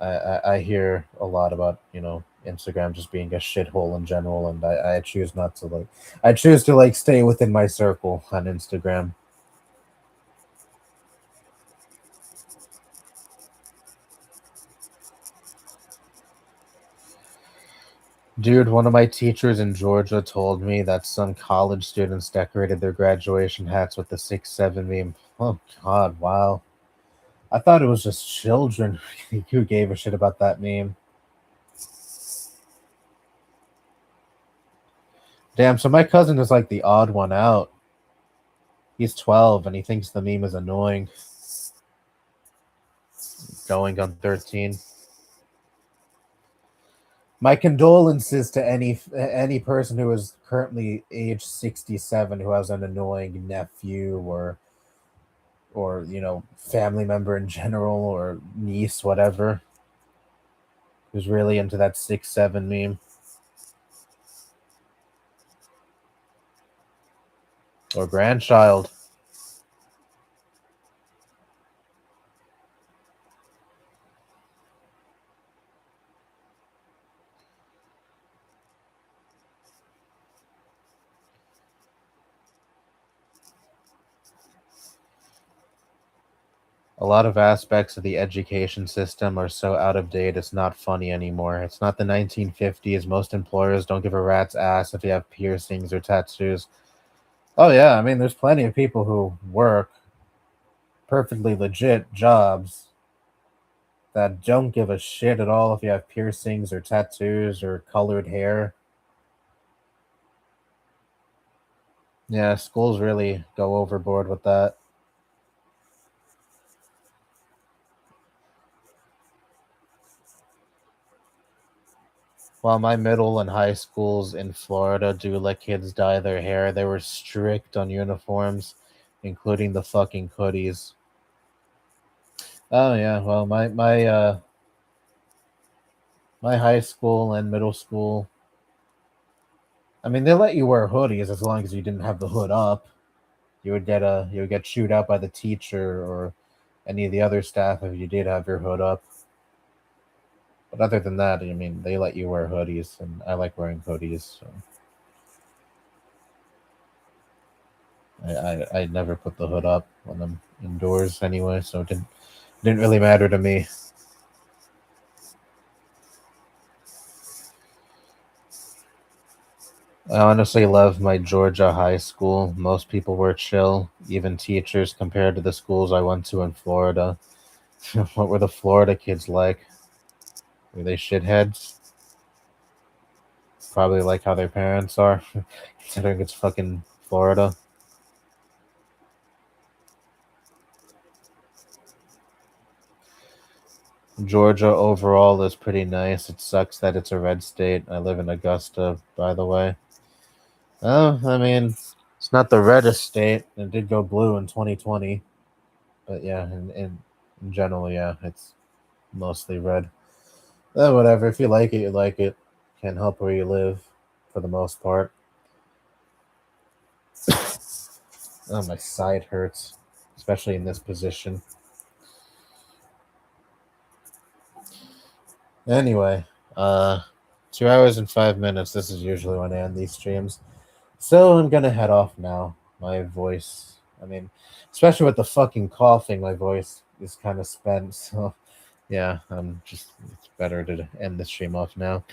I hear a lot about Instagram just being a shithole in general, and I choose not to like. I choose to like stay within my circle on Instagram. Dude, one of my teachers in Georgia told me that some college students decorated their graduation hats with the 6-7 meme. Oh God, wow. I thought it was just children who gave a shit about that meme. Damn, so my cousin is like the odd one out. He's 12 and he thinks the meme is annoying. Going on 13. My condolences to any person who is currently age 67 who has an annoying nephew or family member in general or niece, whatever, who's really into that 6-7 meme or grandchild. A lot of aspects of the education system are so out of date, it's not funny anymore. It's not the 1950s. Most employers don't give a rat's ass if you have piercings or tattoos. Oh, yeah. I mean, there's plenty of people who work perfectly legit jobs that don't give a shit at all if you have piercings or tattoos or colored hair. Yeah, schools really go overboard with that. While my middle and high schools in Florida do let kids dye their hair, they were strict on uniforms, including the fucking hoodies. Oh yeah, well my high school and middle school, I mean they let you wear hoodies as long as you didn't have the hood up. You would get chewed out by the teacher or any of the other staff if you did have your hood up. But other than that, I mean, they let you wear hoodies, and I like wearing hoodies. So I never put the hood up when I'm indoors anyway, so it didn't really matter to me. I honestly love my Georgia high school. Most people were chill, even teachers compared to the schools I went to in Florida. What were the Florida kids like? Were they shitheads? Probably like how their parents are, considering it's fucking Florida. Georgia overall is pretty nice. It sucks that it's a red state. I live in Augusta, by the way. Oh, I mean, it's not the reddest state. It did go blue in 2020, but yeah, in general, yeah, it's mostly red. Whatever. If you like it, you like it. Can't help where you live, for the most part. Oh, my side hurts, especially in this position. Anyway, uh, 2 hours and 5 minutes. This is usually when I end these streams. So I'm gonna head off now. My voice, I mean, especially with the fucking coughing, my voice is kind of spent. So yeah, it's better to end the stream off now.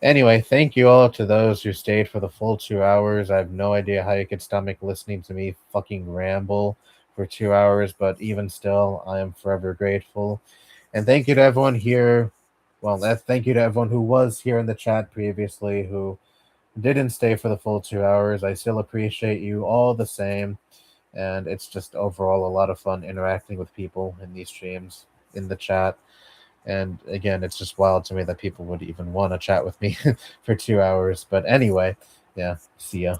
Anyway, thank you all to those who stayed for the full 2 hours. I have no idea how you could stomach listening to me fucking ramble for 2 hours, but even still, I am forever grateful. And thank you to everyone here. Well, thank you to everyone who was here in the chat previously who didn't stay for the full 2 hours. I still appreciate you all the same. And it's just overall a lot of fun interacting with people in these streams, in the chat. And again, it's just wild to me that people would even want to chat with me for 2 hours. But anyway, yeah, see ya.